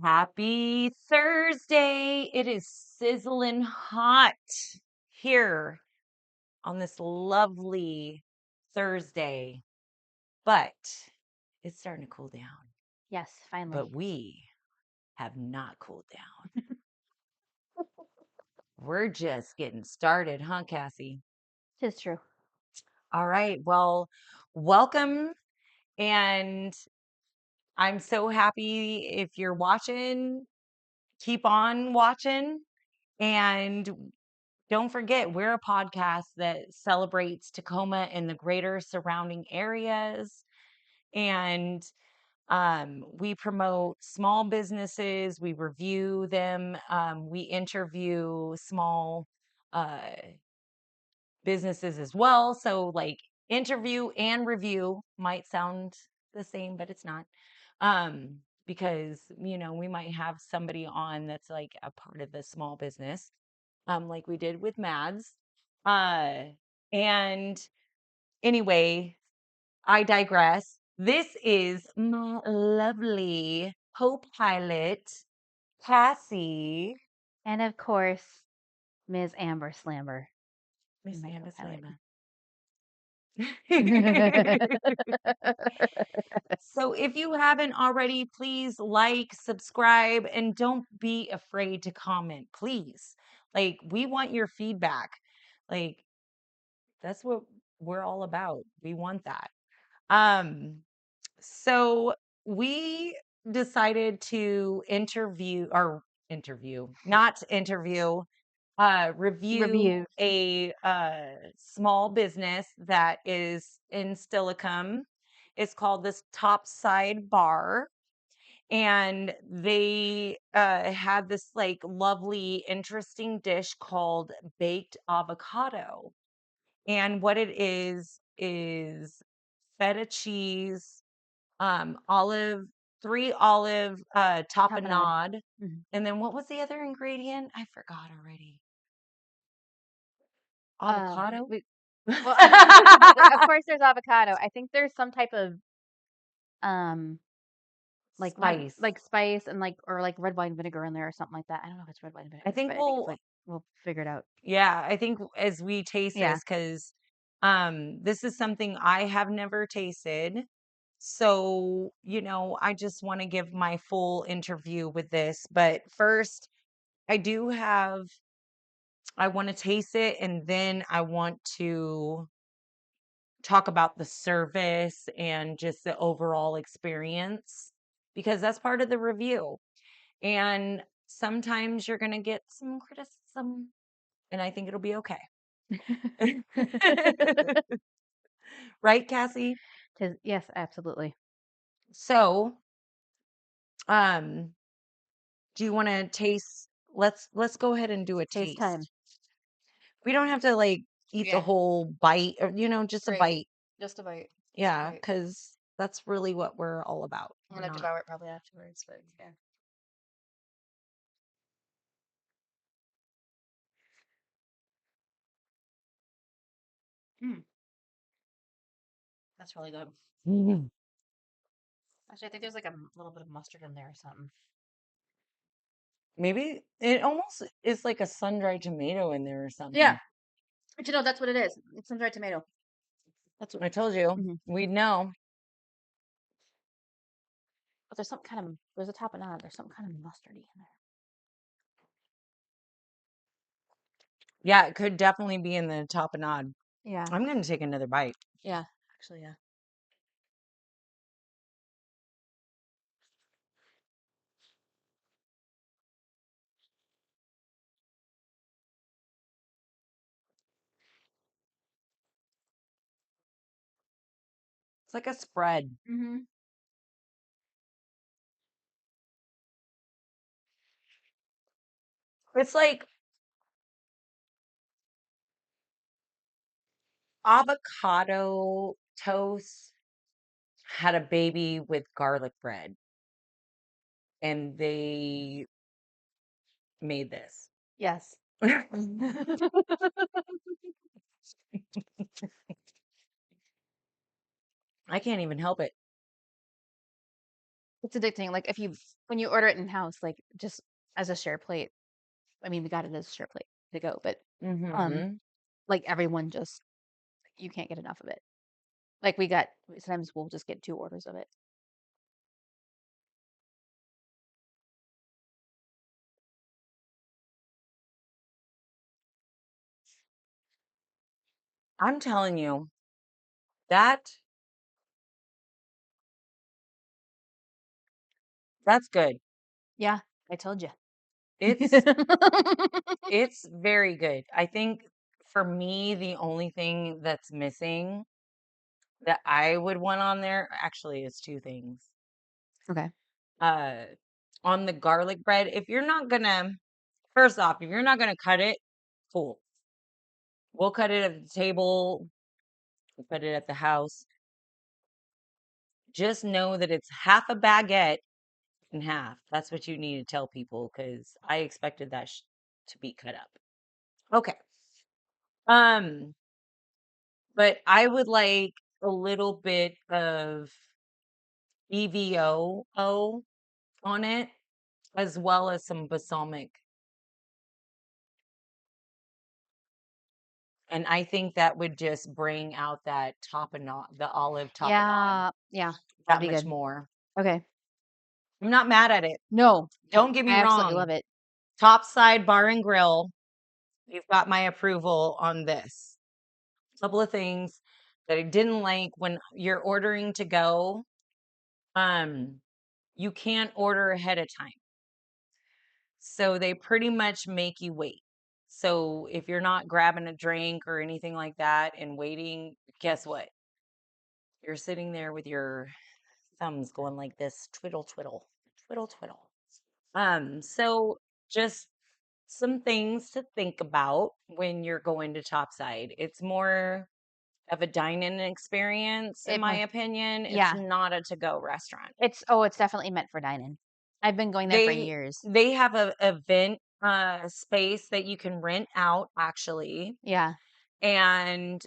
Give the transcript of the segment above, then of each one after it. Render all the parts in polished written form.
Happy Thursday. It is sizzling hot here on this lovely Thursday, but it's starting to cool down. Yes, finally. But we have not cooled down. We're just getting started, huh, Cassie? Tis true. All right. Well, welcome. And I'm so happy if you're watching, keep on watching. And don't forget, we're a podcast that celebrates Tacoma and the greater surrounding areas. And we promote small businesses, we review them, we interview small uh, businesses as well. So, like, interview and review might sound the same, but it's not. Because, we might have somebody on that's like a part of the small business, like we did with Mads. And anyway, I digress. This is my lovely co-pilot, Cassie. And of course, Ms. Amber Slamber. Miss My Amber co-pilot. Slammer. So if you haven't already, please like, subscribe, and don't be afraid to comment, please. Like, we want your feedback. Like, that's what we're all about. We want that. So we decided to review Review. a small business that is in Stillicum. It's called this Topside Bar. And they had this like lovely, interesting dish called Baked Avocado. And what it is feta cheese, olive, 3 olive, Tapenade. tapenade. Mhm. And then what was the other ingredient? I forgot already. Uh, Avocado? we, well, of course, there's avocado. I think there's some type of um, like not Spice. like spice and like red wine vinegar in there or something like that. I don't know if it's red wine vinegar, I think but I think it's like we'll figure it out. yeah, I think as we taste Yeah. this, because this is something I have never tasted. So, I just want to give my full interview with this. But first, I want to taste it, and then I want to talk about the service and just the overall experience, because that's part of the review. And sometimes you're going to get some criticism, and I think it'll be okay. Right, Cassie? Yes, absolutely. So, um, do you want to taste? Let's go ahead and do a Taste time. taste. We don't have to like eat the Yeah. whole bite, or just a Right. bite. Just a bite. Yeah, because that's really what we're all about. I'm We're gonna not. devour it probably afterwards, but yeah. Mm, that's really good. Mhm. Actually, I think there's like a little bit of mustard in there or something. Maybe it almost is like a sun-dried tomato in there or Yeah, something. but you know that's what it is. It's some dried tomato. That's what I told you. Hmm. We'd know. But there's some kind of there's a tapenade. There's some kind of mustardy in there. Yeah, it could definitely be in the tapenade. Yeah, I'm gonna take another bite. yeah, actually, yeah. It's like a spread. Mm-hmm. It's like avocado toast had a baby with garlic bread, and they made this. Yes. I can't even help it. It's addicting. Like when you order it in house, like just as a share plate. I mean, we got it as a share plate to go, but um, Mm-hmm. like everyone just you can't get enough of it. Like sometimes we'll just get 2 orders of it. I'm telling you, that that's good. Yeah, I told you. It's it's very good. I think for me, the only thing that's missing that I would want on there actually is two things. Okay. Uh, on the garlic bread, if you're not gonna, first off, if you're not gonna cut it, cool. We'll cut it at the table, we'll cut it at the house. Just know that it's half a baguette in half. That's what you need to tell people because I expected that to be cut up. Okay. Um, but I would like a little bit of EVO on it, as well as some balsamic. And I think that would just bring out that tapenade, the olive tapenade, Yeah, yeah, that'd that be much good. more. Okay. I'm not mad at it. No, no, Don't get I me absolutely love wrong. it. Topside Bar and Grill, you've got my approval on this. Couple of things that I didn't like when you're ordering to go. Um, you can't order ahead of time. So they pretty much make you wait. So if you're not grabbing a drink or anything like that and waiting, guess what? You're sitting there with your thumbs going like this, twiddle, twiddle, twiddle, twiddle. So just some things to think about when you're going to Topside. It's more of a dine-in experience, in It my most opinion. It's Yeah, not a to-go restaurant. it's definitely meant for dining. I've been going there for They years. they have a event space that you can rent out actually, Yeah. and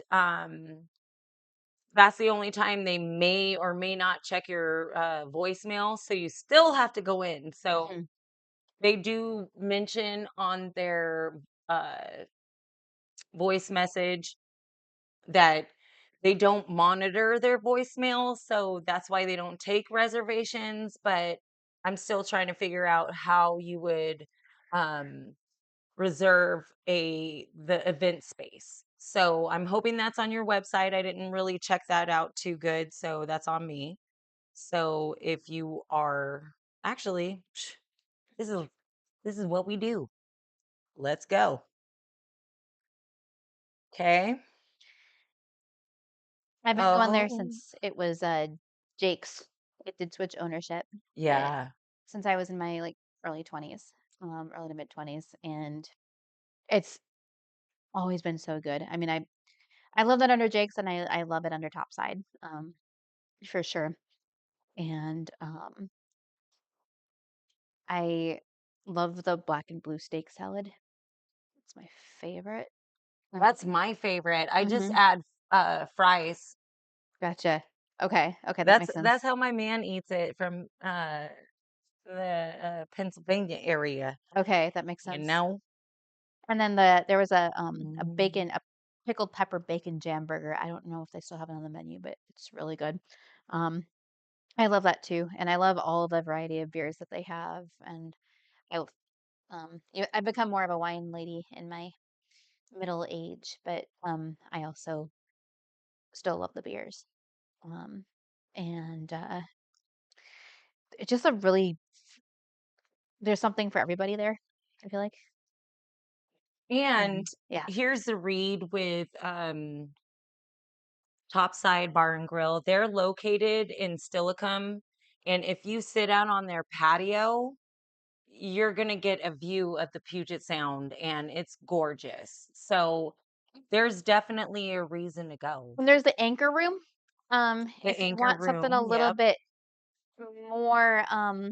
that's the only time they may or may not check your voicemail, so you still have to go in. So Mhm. they do mention on their uh voice message that they don't monitor their voicemail, so that's why they don't take reservations, but I'm still trying to figure out how you would um reserve a the event space. So I'm hoping that's on your website. I didn't really check that out too good, so that's on me. So if you are actually this is this is what we do. Let's go. Okay. I've been going there Oh, since it was Jake's. It did switch ownership, but yeah. since I was in my like early 20s, early to mid 20s, and it's always been so good. I mean, I love that under Jake's, and I love it under Topside, for sure. And I love the black and blue steak salad. It's my favorite. That's Um, my favorite. I just hmm add fries. Gotcha. Okay, okay, that That's makes sense. that's how my man eats it from the Pennsylvania area, Okay, that makes you sense. know? And then there was Mm. a pickled pepper bacon jam burger. I don't know if they still have it on the menu, but it's really good. Um, I love that too, and I love all the variety of beers that they have. And I, I've become more of a wine lady in my middle age, but I also still love the beers. Um, and it's just a really there's something for everybody there. I feel like, And yeah. here's the read with Topside Bar and Grill. They're located in Stillicum, and if you sit out on their patio, you're going to get a view of the Puget Sound and it's gorgeous. So there's definitely a reason to go. And there's the anchor room. The If you anchor want something a room, little yep. bit more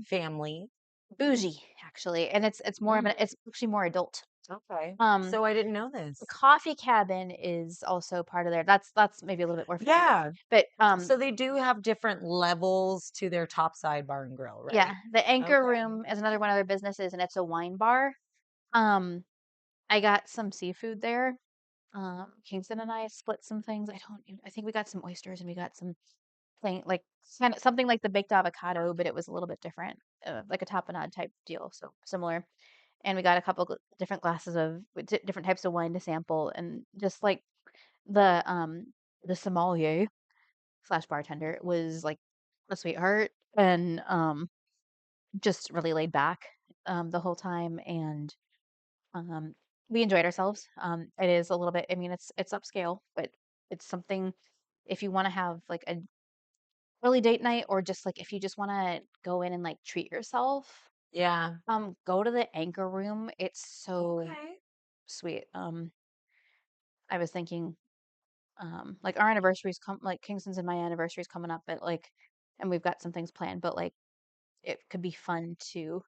Family. bougie, actually, and it's more of Mm. an it's actually more adult. Okay. Um, So I didn't know the this. coffee cabin is also part of there. That's maybe a little bit more fancy, Yeah. but So they do have different levels to their Topside Bar and Grill, yeah, right? the Anchor Okay. Room is another one of their businesses, and it's a wine bar. Um, I got some seafood there. Kingston and I split some things. I think we got some oysters and we got some plain, like kind of something like the baked avocado, but it was a little bit different, like a tapenade type deal, so similar. And we got a couple different glasses of different types of wine to sample, and just like the um the sommelier slash bartender was like a sweetheart and just really laid back the whole time, and um we enjoyed ourselves. It is a little bit, I mean, it's upscale, but it's something if you want to have like a early date night, or just like if you just want to go in and like treat yourself, Yeah. go to the Anchor Room. It's so Okay. sweet. I was thinking like our anniversaries come, like Kingston's and my anniversary's coming up, but like, and we've got some things planned, but like it could be fun to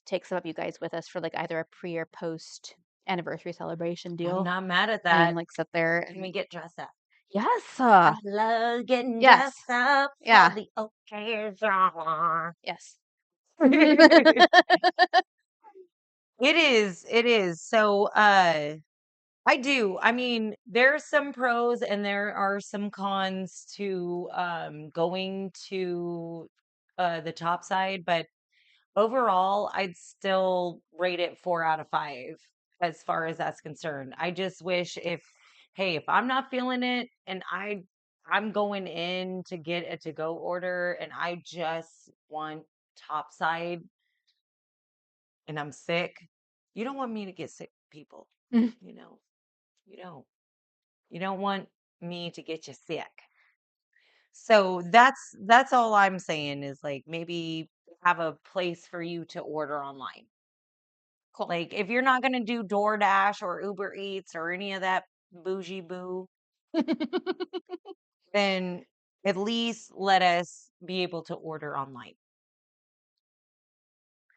take some of you guys with us for like either a pre or post anniversary celebration I'm deal not mad at and that. like sit there Can we and get dressed up? yes, I love getting yes, dressed up for yeah, the occasion. yes. It is. It is. So, I do. I mean, there's some pros and there are some cons to going to the top side, but overall, I'd still rate it 4 out of 5 as far as that's concerned. I just wish hey, if I'm not feeling it and I'm going in to get a to go order and I just want top side and I'm sick, you don't want me to get sick, people. You know, you don't. You don't want me to get you sick. So that's all I'm saying is like maybe have a place for you to order online. Cool. Like if you're not gonna do DoorDash or Uber Eats or any of that bougie boo, then at least let us be able to order online.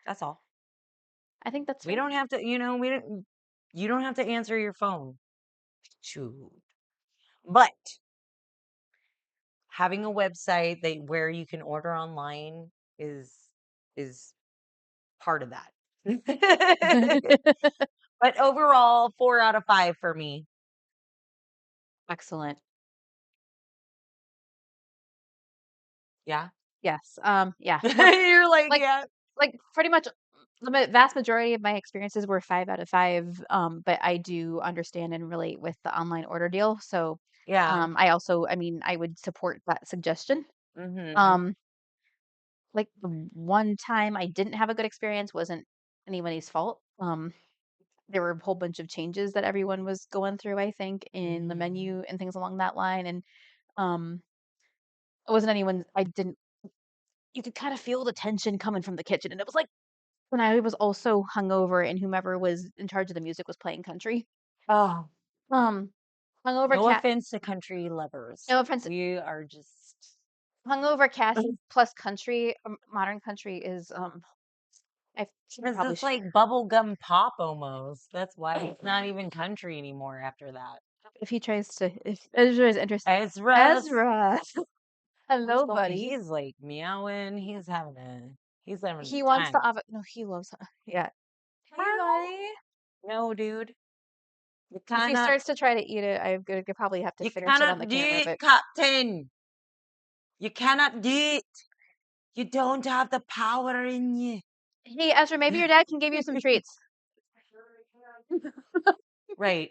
That's all. I think that's We fair. don't have to, we don't you don't have to answer your phone. Shoot. But having a website that where you can order online is part of that. But overall, 4 out of 5 for me. Excellent. Yeah. Yes. Yeah. You're like, Like yeah. pretty much the vast majority of my experiences were 5 out of 5. But I do understand and relate with the online order deal. So, Yeah. I also, I mean, I would support that suggestion. Mhm. Um, like the one time I didn't have a good experience wasn't anybody's fault. There were a whole bunch of changes that everyone was going through, I think, in the Mhm. menu and things along that line. And um, it wasn't anyone, I didn't, you could kind of feel the tension coming from the kitchen. And it was like, when I was also hungover and whomever was in charge of the music was playing country. Oh, Um, hungover no cat, offense to country lovers. no offense, We are just hungover Cassie plus country, modern country is, I should because probably, it's like bubblegum pop almost. That's why it's not even country anymore after that. if he tries to, if Ezra is interested, Ezra's Ezra, hello, buddy. he's like meowing. He's having He a wants the time. no, he loves, yeah. Hey, Meow. buddy. No, dude. You If he cannot starts to try to eat it, I'm gonna probably have to you finish it on the cannot do camera, it, but Captain. You cannot do it. You don't have the power in you. hey, Ezra, maybe your dad can give you some treats. Right.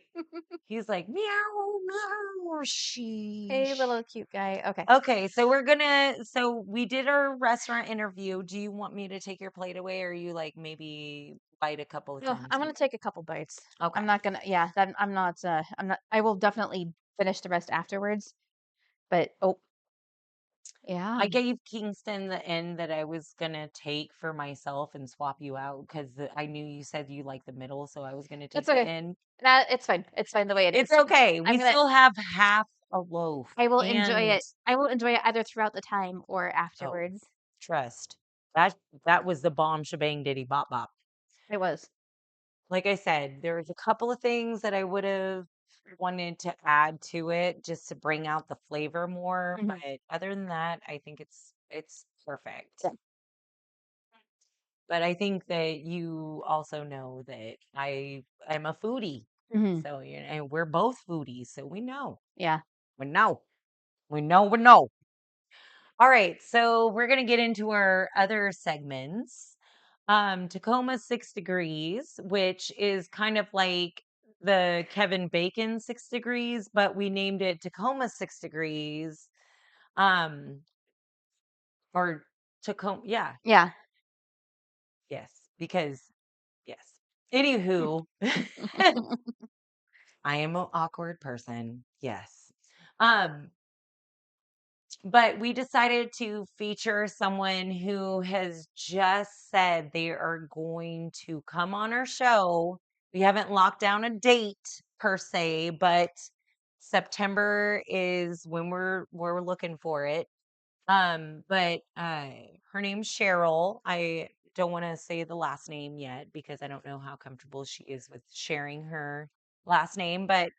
He's like, meow, meow, sheesh. Hey, little cute guy. Okay. Okay, so we did our restaurant interview. Do you want me to take your plate away or you like maybe bite a couple of No, times I'm gonna more? take a couple bites. I'm Okay. not gonna, yeah, that I'm not, I will definitely finish the rest afterwards. But oh, yeah. I gave Kingston the end that I was gonna take for myself and swap you out because I knew you said you like the middle, so I was gonna It's take the okay. end. Nah, it's fine. It's fine the way it It's is. okay. I'm We gonna, still have half a loaf I will enjoy and it. I will enjoy it either throughout the time or oh, afterwards. trust. That that was the bomb shebang diddy bop bop. It was. like I said, there was a couple of things that I would have wanted to add to it just to bring out the flavor more, Mhm. but other than that, I think it's perfect. Yeah. But I think that you also know that I'm a foodie. Mhm. So, and we're both foodies, so we know. Yeah. We know. We know, we know. All right, so we're gonna get into our other segments. Tacoma 6 degrees, which is kind of like the Kevin Bacon 6 degrees, but we named it Tacoma 6 degrees. Um, or Tacoma, yeah, Yeah. yes, because yes. Anywho, I am an awkward person. Yes. Um, but we decided to feature someone who has just said they are going to come on our show. We haven't locked down a date per se, but September is when we're looking for it. But her name's Cheryl. I don't want to say the last name yet because I don't know how comfortable she is with sharing her last name, but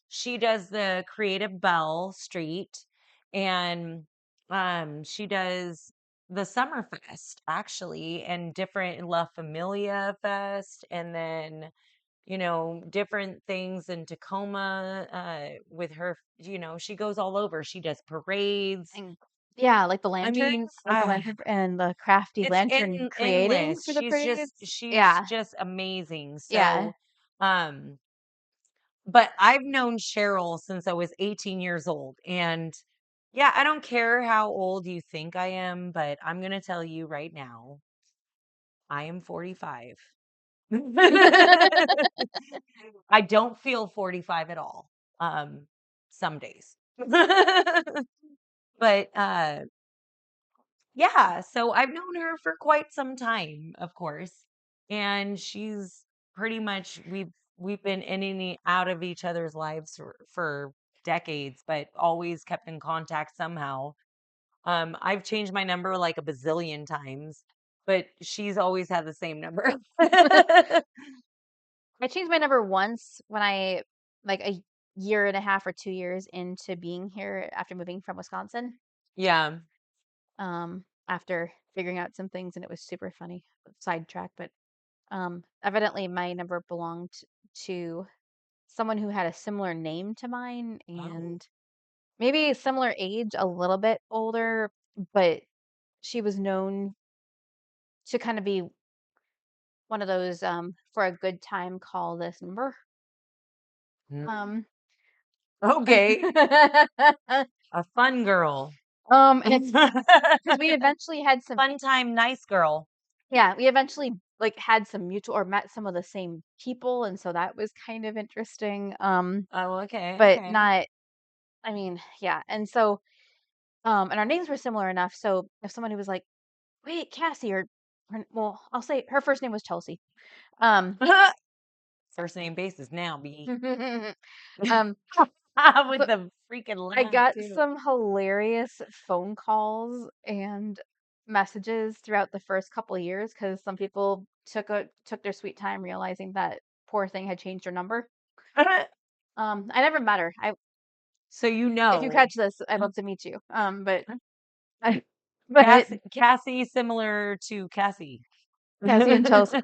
she does the Creative Bell Street and she does the Summer Fest actually and different La Familia Fest and then different things in Tacoma with her, she goes all over. She does parades. And yeah, I mean, like the lantern and the crafty it's lantern creating endless. for the parades. She's Yeah. just amazing. Yeah. Um, but I've known Cheryl since I was 18 years old. And yeah, I don't care how old you think I am, but I'm going to tell you right now, I am 45. I don't feel 45 at all. Some days. But yeah, so I've known her for quite some time, of course. And she's pretty much we've been in and out of each other's lives for decades, but always kept in contact somehow. I've changed my number like a bazillion times, but she's always had the same number. I changed my number once when I like a year and a half or 2 years into being here after moving from Wisconsin. Yeah. After figuring out some things and it was super funny. Sidetrack, but evidently my number belonged to someone who had a similar name to mine Oh. and maybe a similar age, a little bit older, but she was known to kind of be one of those for a good time call this number. Mm. Um Okay. A fun girl. and it's because we eventually had some Fun time, nice girl. yeah, we eventually like had some mutual or met some of the same people and so that was kind of interesting. Oh, okay, But okay. not I mean, yeah. And so and our names were similar enough. So if someone who was like, "Wait, Cassie," or well, I'll say her first name was Chelsea. Um, First name basis now, be um, with so the freaking I laugh got too. some hilarious phone calls and messages throughout the first couple of years because some people took their sweet time realizing that poor thing had changed her number. I never met her. So you If you know, catch this, I'd love to meet you. I, but Cassie similar to Cassie. Cassie and Chelsea.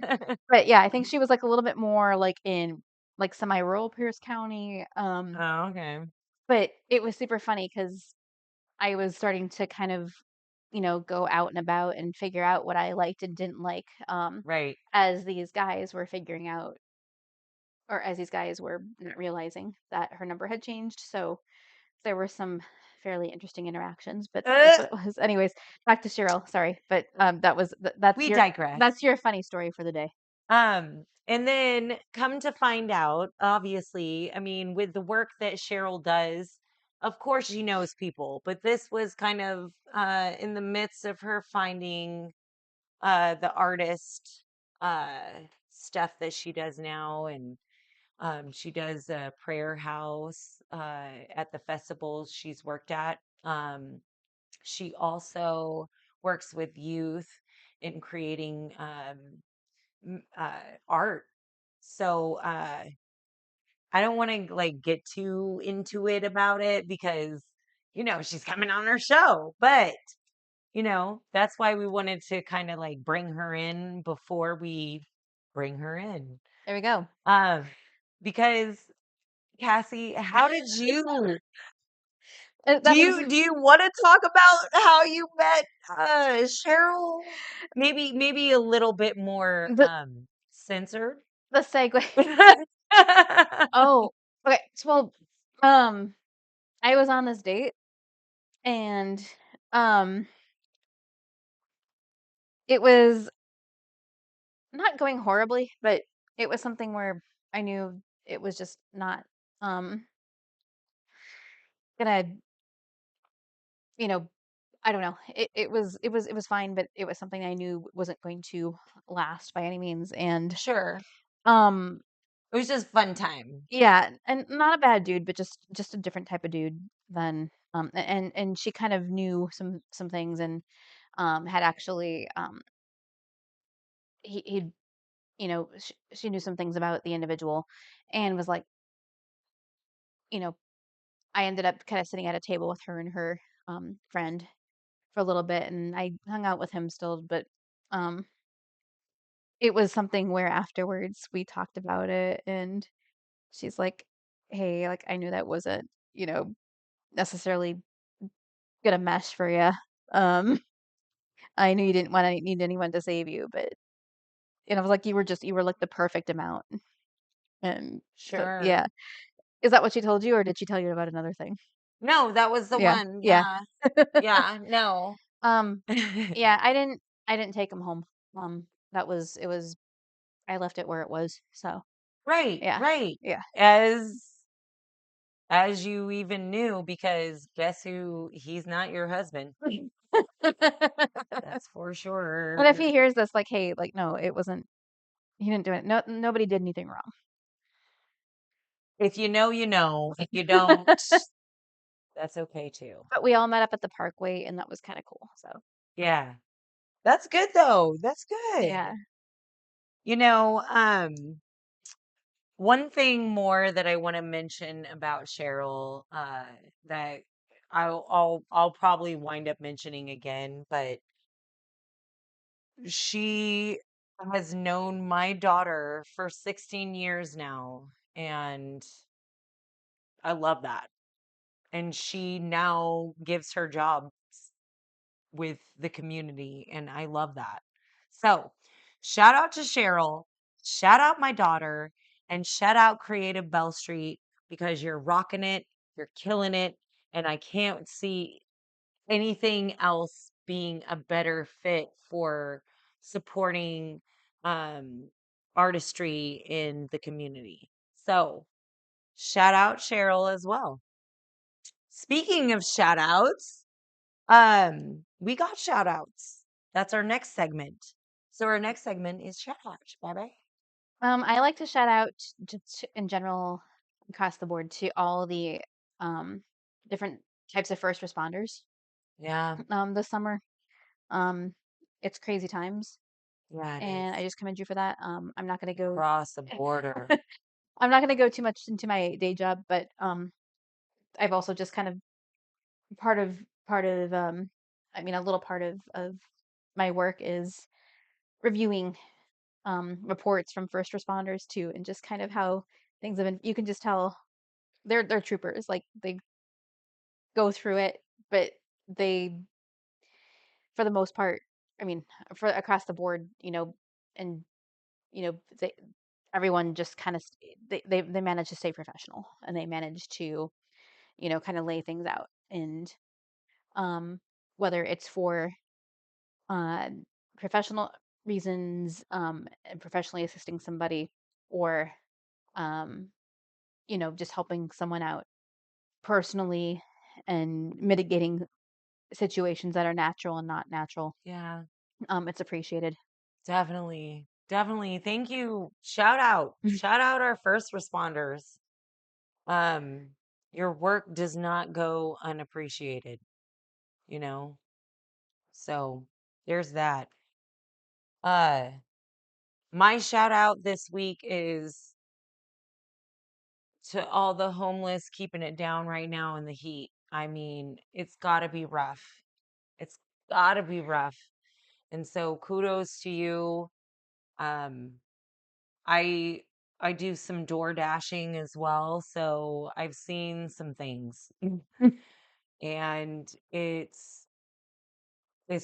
But yeah, I think she was like a little bit more like in like semi-rural Pierce County. Oh, okay. But it was super funny because I was starting to kind of, go out and about and figure out what I liked and didn't like. Right. As these guys were figuring out, or as these guys were not realizing that her number had changed. So there were some fairly interesting interactions, but that is Uh, what it was. Anyways, back to Cheryl. Sorry, but we digress. that's your funny story for the day. And then come to find out, obviously, I mean, with the work that Cheryl does, of course she knows people, but this was kind of in the midst of her finding the artist stuff that she does now and she does a prayer house at the festivals she's worked at. She also works with youth in creating art So I don't want to like get too into it about it because she's coming on our show. But that's why we wanted to kind of like bring her in before we bring her in. There we go. Um because Cassie, how did you do That was you want to talk about how you met Cheryl? Maybe a little bit more the censored. the segue. Oh, okay. So, well, um, I was on this date and um it was not going horribly, but it was something where I knew it was just not um gonna, you know, I don't know. It was fine, but it was something I knew wasn't going to last by any means. And Sure. um It was just fun time. yeah, and not a bad dude, but just a different type of dude than and she kind of knew some things and had actually he she knew some things about the individual and was like, you know, I ended up kind of sitting at a table with her and her friend for a little bit, and I hung out with him still, but um it was something where afterwards we talked about it, and she's like, "Hey, like I knew that wasn't, necessarily gonna mesh for you. Um, I knew you didn't want to need anyone to save you, but." And I was like, you were like the perfect amount." And so, Sure. yeah. Is that what she told you, or did she tell you about another thing? No, that was the Yeah, one. yeah. Yeah. Yeah. No. Um, yeah, I didn't take him home. That was it was I left it where it was. So, Right. yeah. Right. Yeah. As you even knew, because guess who? He's not your husband. That's for But if sure. he hears this, like, hey, like, no, it wasn't. He didn't do it. No, nobody did anything wrong. If you know, you know. If you don't, that's okay too. But we all met up at the Parkway, and that was kind of cool. So, Yeah. That's good though. That's yeah. good. You know, one thing more that I want to mention about Cheryl, that I'll probably wind up mentioning again, but she has known my daughter for 16 years now, and I love that. And she now gives her jobs with the community, and I love that. So, shout out to Cheryl, shout out my daughter, and shout out Creative Bell Street because you're rocking it, you're killing it, and I can't see anything else being a better fit for supporting um artistry in the community. So, shout out Cheryl as well. Speaking of shout outs, we got shout outs. That's our next segment. So our next segment is shout outs. Bye bye. I like to shout out just in general across the board to all the um different types of first responders Yeah, this summer. Um, it's crazy times, yeah, it and I is. just commend you for that. I'm not gonna go. Across the border. I'm not gonna go too much into my day job, but I've also just kind of part of part of I mean, a little part of my work is reviewing reports from first responders too, and just kind of how things have been. You can just tell they're troopers. Like they go through it, but they, for the most part, I mean, for across the board, and they everyone just kind of they manage to stay professional, and they manage to kind of lay things out, and um whether it's for uh professional reasons, and professionally assisting somebody, or um just helping someone out personally and mitigating situations that are natural and not natural. Yeah, It's appreciated. definitely. Definitely. Thank you. Shout out. Shout out our first responders. Um, your work does not go unappreciated, you know? So there's that. Uh My shout out this week is to all the homeless keeping it down right now in the heat. I mean, it's got to be rough. It's got to be rough. And so kudos to you. Um I I do some door dashing as well, so I've seen some things. And it's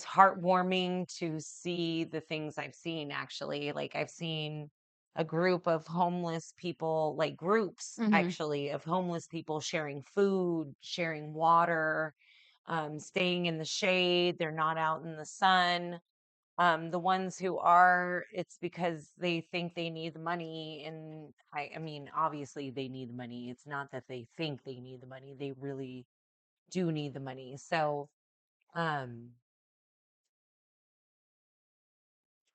heartwarming to see the things I've seen actually. Like I've seen a group of homeless people, like groups Hmm. actually of homeless people sharing food, sharing water, staying in the shade. They're not out in the sun. The ones who are, it's because they think they need the money. And I mean, obviously they need the money. It's not that they think they need the money. They really do need the money. So, um,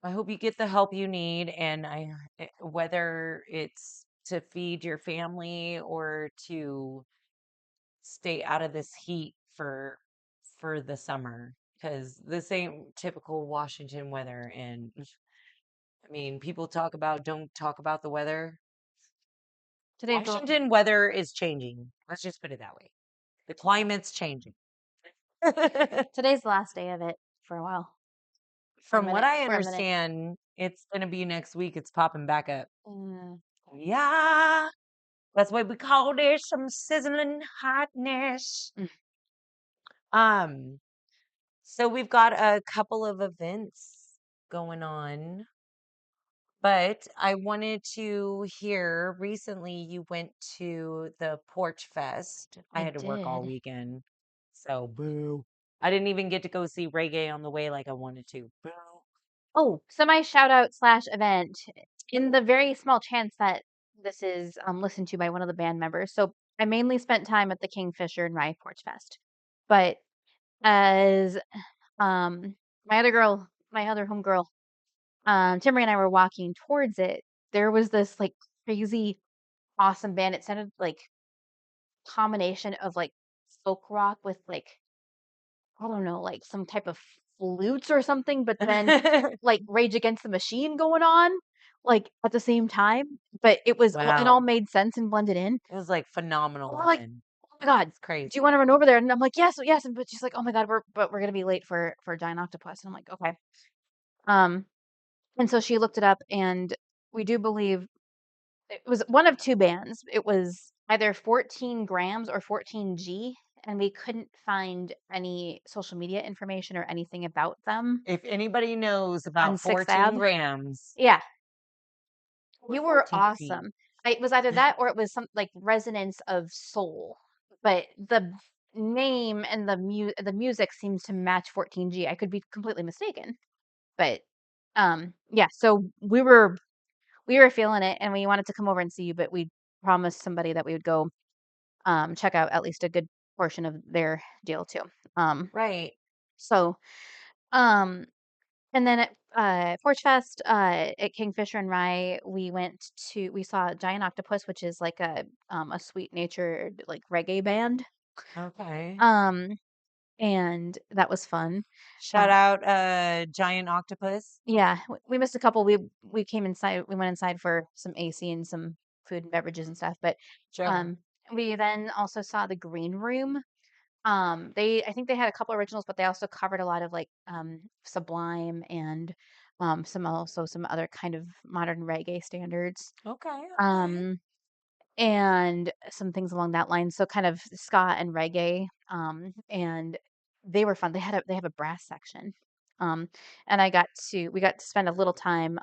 I hope you get the help you need, and whether it's to feed your family or to stay out of this heat for the summer, because this ain't typical Washington weather. And I mean, people talk about don't talk about the weather. Today's the Washington weather is changing. Let's just put it that way. The climate's changing. today's the last day of it for a while. For a From what minute. I For a minute. understand, it's gonna be next week. It's popping back up. Mm. Yeah. That's why we call this some sizzling hotness. Mm. Um, so we've got a couple of events going on, but I wanted to hear recently you went to the Porch Fest. I I had to work all did. weekend. So boo. I didn't even get to go see reggae on the way like I wanted to. Boo. Oh, semi shout out slash event. In the very small chance that this is listened to by one of the band members. So I mainly spent time at the Kingfisher and Rye Porch Fest. But as um my other homegirl, Timmy and I were walking towards it, there was this like crazy awesome band. It sounded like combination of like folk rock with like I don't know, like some type of flutes or something, but then like Rage Against the Machine going on like at the same time. But it all Wow. made sense and blended in. It was like And phenomenal we're like, then. oh my God, It's do you crazy. want to run over there? And I'm like, yes, yes. And but she's like, oh my God, we're gonna be late for Giant Octopus. And I'm like, okay. Um, and so she looked it up and we do believe it was one of two bands. It was either 14 grams or 14G, and we couldn't find any social media information or anything about them If anybody knows on about 6th 14 Ave. grams Yeah, or you were 14 feet. awesome. It was either that or it was some like resonance of soul, but the name and the music seems to match 14G. I could be completely mistaken, but yeah. So we were feeling it, and we wanted to come over and see you, but we promised somebody that we would go check out at least a good portion of their deal too. Um, Right. so, um, and then at Porch Fest at Kingfisher and Rye, we saw Giant Octopus, which is like a sweet natured like reggae band. Okay. Um, and that was fun. Shout out Giant Octopus. Yeah, we missed a couple. We came inside. We went inside for some AC and some food and beverages and stuff. But Sure. um, we then also saw the Green Room. I think they had a couple originals, but they also covered a lot of like Sublime and some other kind of modern reggae standards. Okay, okay. Um, and some things along that line. So kind of ska and reggae. And they were fun. They have a brass section. Um, and we got to spend a little time.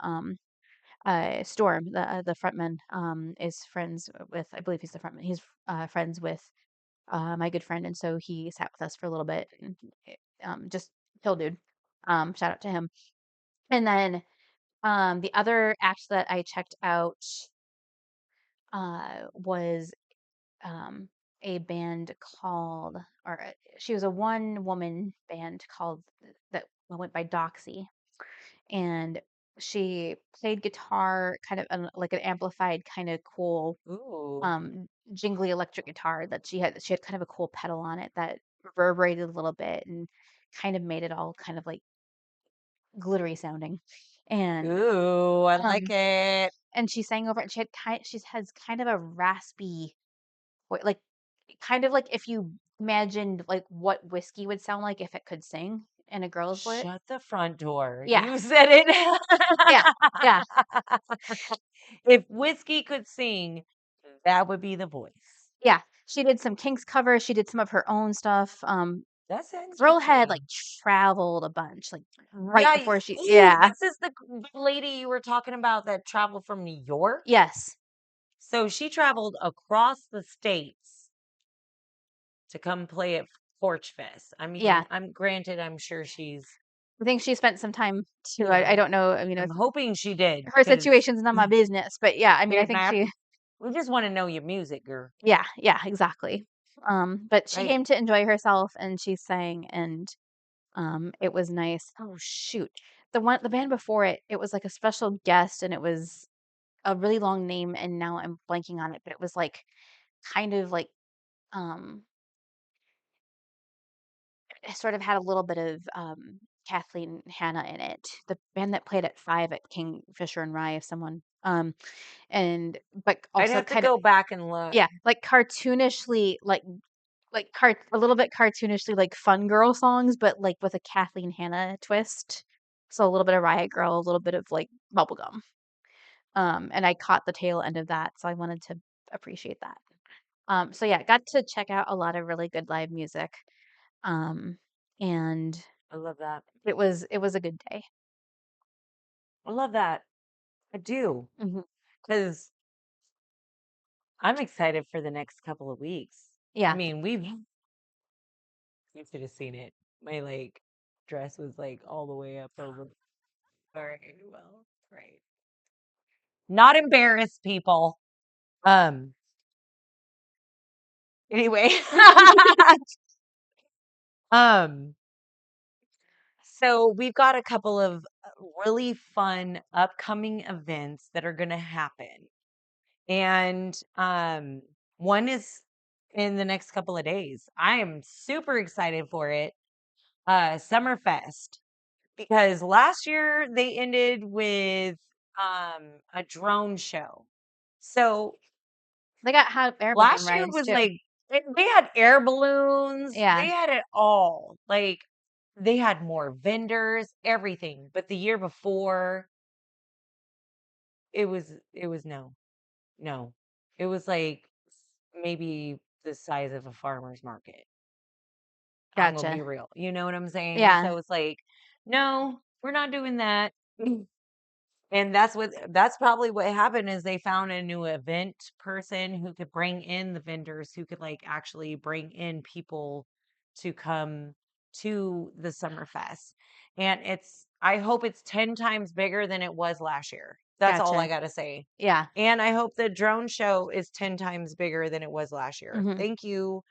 Storm, the frontman, is friends with, I believe he's the frontman. He's friends with my good friend, and so he sat with us for a little bit. And just chill dude. Shout out to him. And then the other act that I checked out was um, a band called, she was a one woman band called that went by Doxy, and she played guitar, kind of like an amplified, kind of cool, Ooh. um, jingly electric guitar that she had kind of a cool pedal on it that reverberated a little bit and kind of made it all kind of like glittery sounding. And Ooh, I like um it. and she sang over it. She has kind of a raspy like kind of like if you imagined like what whiskey would sound like if it could sing in a girl's voice. Shut the front door. Yeah. You said it. Yeah. Yeah. If whiskey could sing, that would be the voice. Yeah. She did some Kinks covers, she did some of her own stuff. That sounds Girl had like exciting. traveled a bunch like right Yeah. before she Ooh, yeah. this is the lady you were talking about that traveled from New York. Yes. So she traveled across the states to come play at Porch Fest. I Yeah. mean, I'm granted, I'm sure she's I think she spent some time too. I yeah. don't know. I mean, I'm hoping she did her because situation's not my business, but yeah, I mean, I they're think not. she We just want to know your music, girl. yeah, yeah, exactly. But she Right. came to enjoy herself and she sang and it was nice. Oh shoot. The band before it, it was like a special guest and it was a really long name and now I'm blanking on it, but it was like kind of like um it sort of had a little bit of Kathleen Hanna in it. The band that played at 5 at Kingfisher and Rye, if someone and but I'd also have to kind of go back and look. yeah, like cartoonishly like a little bit cartoonishly like fun girl songs, but like with a Kathleen Hanna twist. So a little bit of Riot Girl, a little bit of like bubblegum. And I caught the tail end of that, so I wanted to appreciate that. So yeah, got to check out a lot of really good live music. Um, and I love that. it was a good day. I love that. I do. Hmm. Because I'm excited for the next couple of weeks. I Yeah, mean, you should have seen it. My like dress was like all the way up over. All right, well, right. Not embarrassed, people. Um. Anyway. um. So we've got a couple of really fun upcoming events that are going to happen. And one is in the next couple of days. I am super excited for it. Summerfest because last year they ended with a drone show. So they got hot air balloon last year rides was too. like they had air balloons, Yeah, they had it all. Like they had more vendors, everything. But the year before, it was no. No. It was like maybe the size of a farmer's market. I'm gonna be gotcha. real. You know what I'm saying? Yeah, So it's like, no, we're not doing that. And that's probably what happened is they found a new event person who could bring in the vendors who could like actually bring in people to come to the summer fest. And I hope it's 10 times bigger than it was last year. That's all I gotcha. got to say. Yeah. And I hope the drone show is 10 times bigger than it was last year. Mhm. Thank you.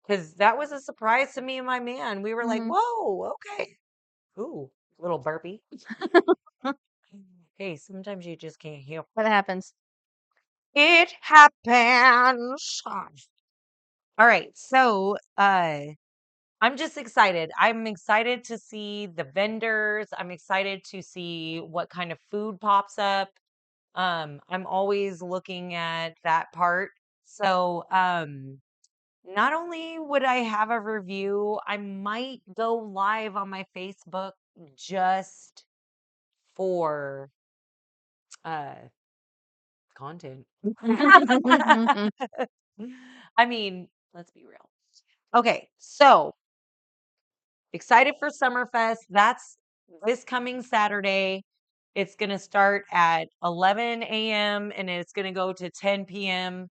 Because that was a surprise to me and my man. We were like, Mhm. whoa, okay. Ooh, little burpee. Hey, sometimes you just can't help. What happens? It happens. All right. So, I'm just excited. I'm excited to see the vendors. I'm excited to see what kind of food pops up. I'm always looking at that part. So, not only would I have a review, I might go live on my Facebook just for uh content. I mean, let's be real. Okay, so excited for Summerfest. That's this coming Saturday. It's going to start at 11 a.m. and it's going to go to 10 p.m.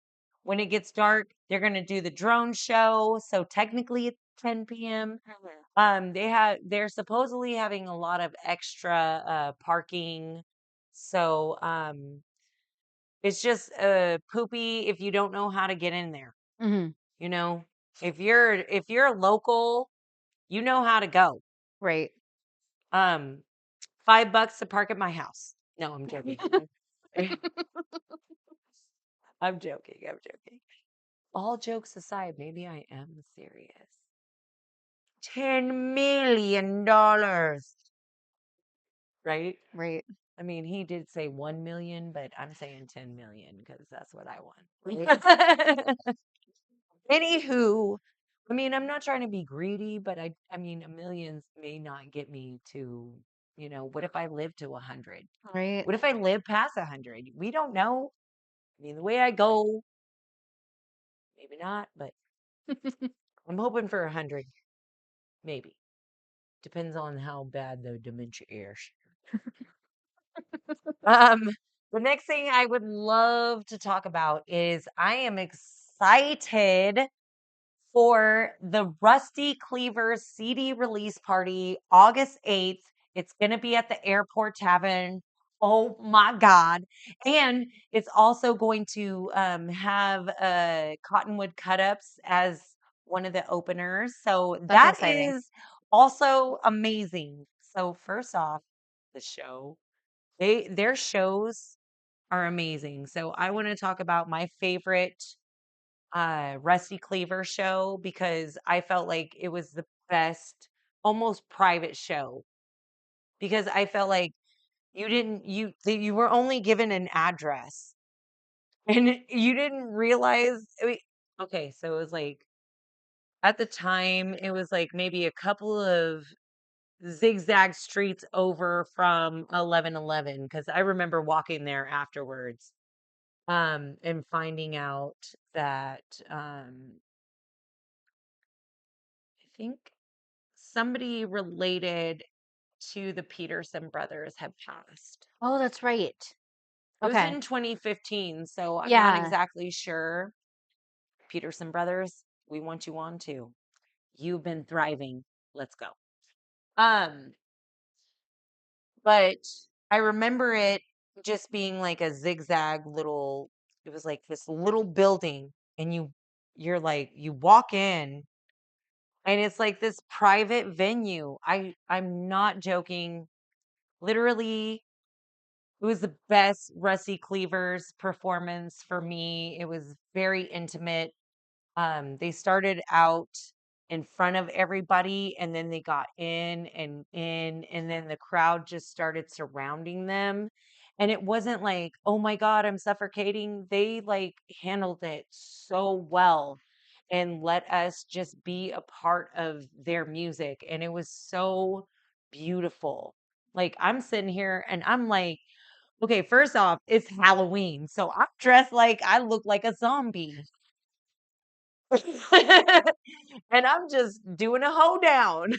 When it gets dark, they're going to do the drone show. So technically it's 10 p.m. They're supposedly having a lot of extra parking. So it's just poopy if you don't know how to get in there. Mhm. You know, if you're local, you know how to go. Right. Um, $5 to park at my house. No, I'm joking. I'm joking. I'm joking. All jokes aside, maybe I am serious. $10 million. right? Right. I mean, he did say 1 million, but I'm saying 10 million because that's what I want. Anywho, I mean, I'm not trying to be greedy, but I mean, a millions may not get me to, what if I live to 100? Right. What if I live past 100? We don't know. I mean, the way I go, maybe not, but I'm hoping for 100, maybe. Depends on how bad the dementia is. Um, the next thing I would love to talk about is I am excited for the Rusty Cleavers CD release party August 8th. It's going to be at the Airport Tavern. Oh my God. And it's also going to have Cottonwood Cut Ups as one of the openers. So That's that exciting. is also amazing. So, first off, the show, their shows are amazing. So, I want to talk about my favorite Rusty Cleaver show because I felt like it was the best, almost private show because I felt like you were only given an address and you didn't realize. I mean, okay, so it was like at the time it was like maybe a couple of zigzag streets over from 1111 because I remember walking there afterwards and finding out that I think somebody related to the Peterson brothers had passed. Oh, that's right. It was Okay. in 2015, so I'm not Yeah. exactly sure. Peterson brothers, we want you on too. You've been thriving. Let's go. Um, but I remember it just being like a zigzag little, it was like this little building, and you're like, you walk in and it's like this private venue. I'm not joking. Literally, it was the best Rusty Cleavers performance for me. It was very intimate. They started out in front of everybody and then they got in, and then the crowd just started surrounding them. And it wasn't like, oh my God, I'm suffocating. They like handled it so well and let us just be a part of their music. And it was so beautiful. Like I'm sitting here and I'm like, okay, first off, it's Halloween. So I'm dressed like I look like a zombie. And I'm just doing a hoedown.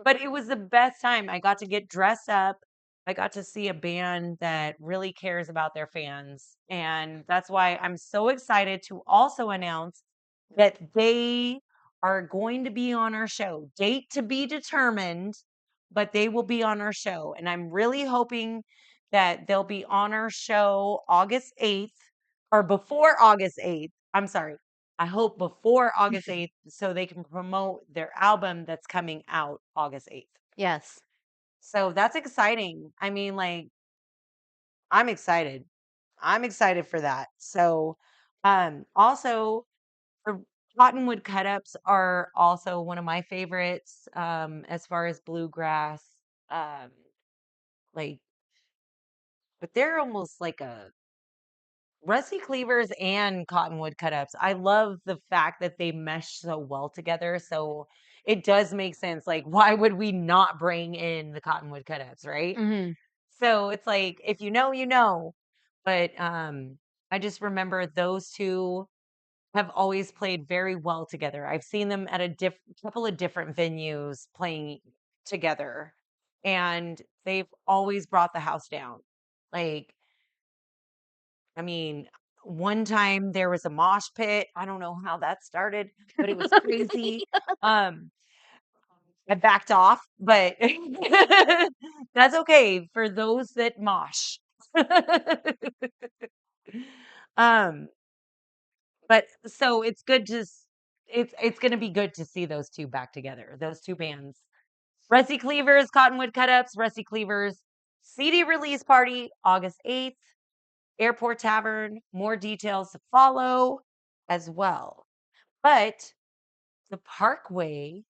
But it was the best time. I got to get dressed up. I got to see a band that really cares about their fans. And that's why I'm so excited to also announce that they are going to be on our show. Date to be determined, but they will be on our show. And I'm really hoping that they'll be on our show August 8th or before August 8th. I'm sorry. I hope before August 8th so they can promote their album that's coming out August 8th. Yes. So that's exciting. I mean, like, I'm excited. I'm excited for that. So, also, the Cottonwood cut ups are also one of my favorites as far as bluegrass. Um, like, but they're almost like a Rusty Cleavers and Cottonwood cut-ups. I love the fact that they mesh so well together. So it does make sense. Like, why would we not bring in the Cottonwood cut-ups, right? Mhm. So it's like, if you know, you know. But I just remember those two have always played very well together. I've seen them at a couple of different venues playing together, and they've always brought the house down. Like, I mean, one time there was a mosh pit. I don't know how that started, but it was crazy. Um, I backed off, but that's okay for those that mosh. um, but so it's good to it's going to be good to see those two back together. Those two bands, Rusty Cleavers, Cottonwood Cut-Ups, Rusty Cleavers, CD release party August 8th. Airport Tavern, more details to follow as well. But the Parkway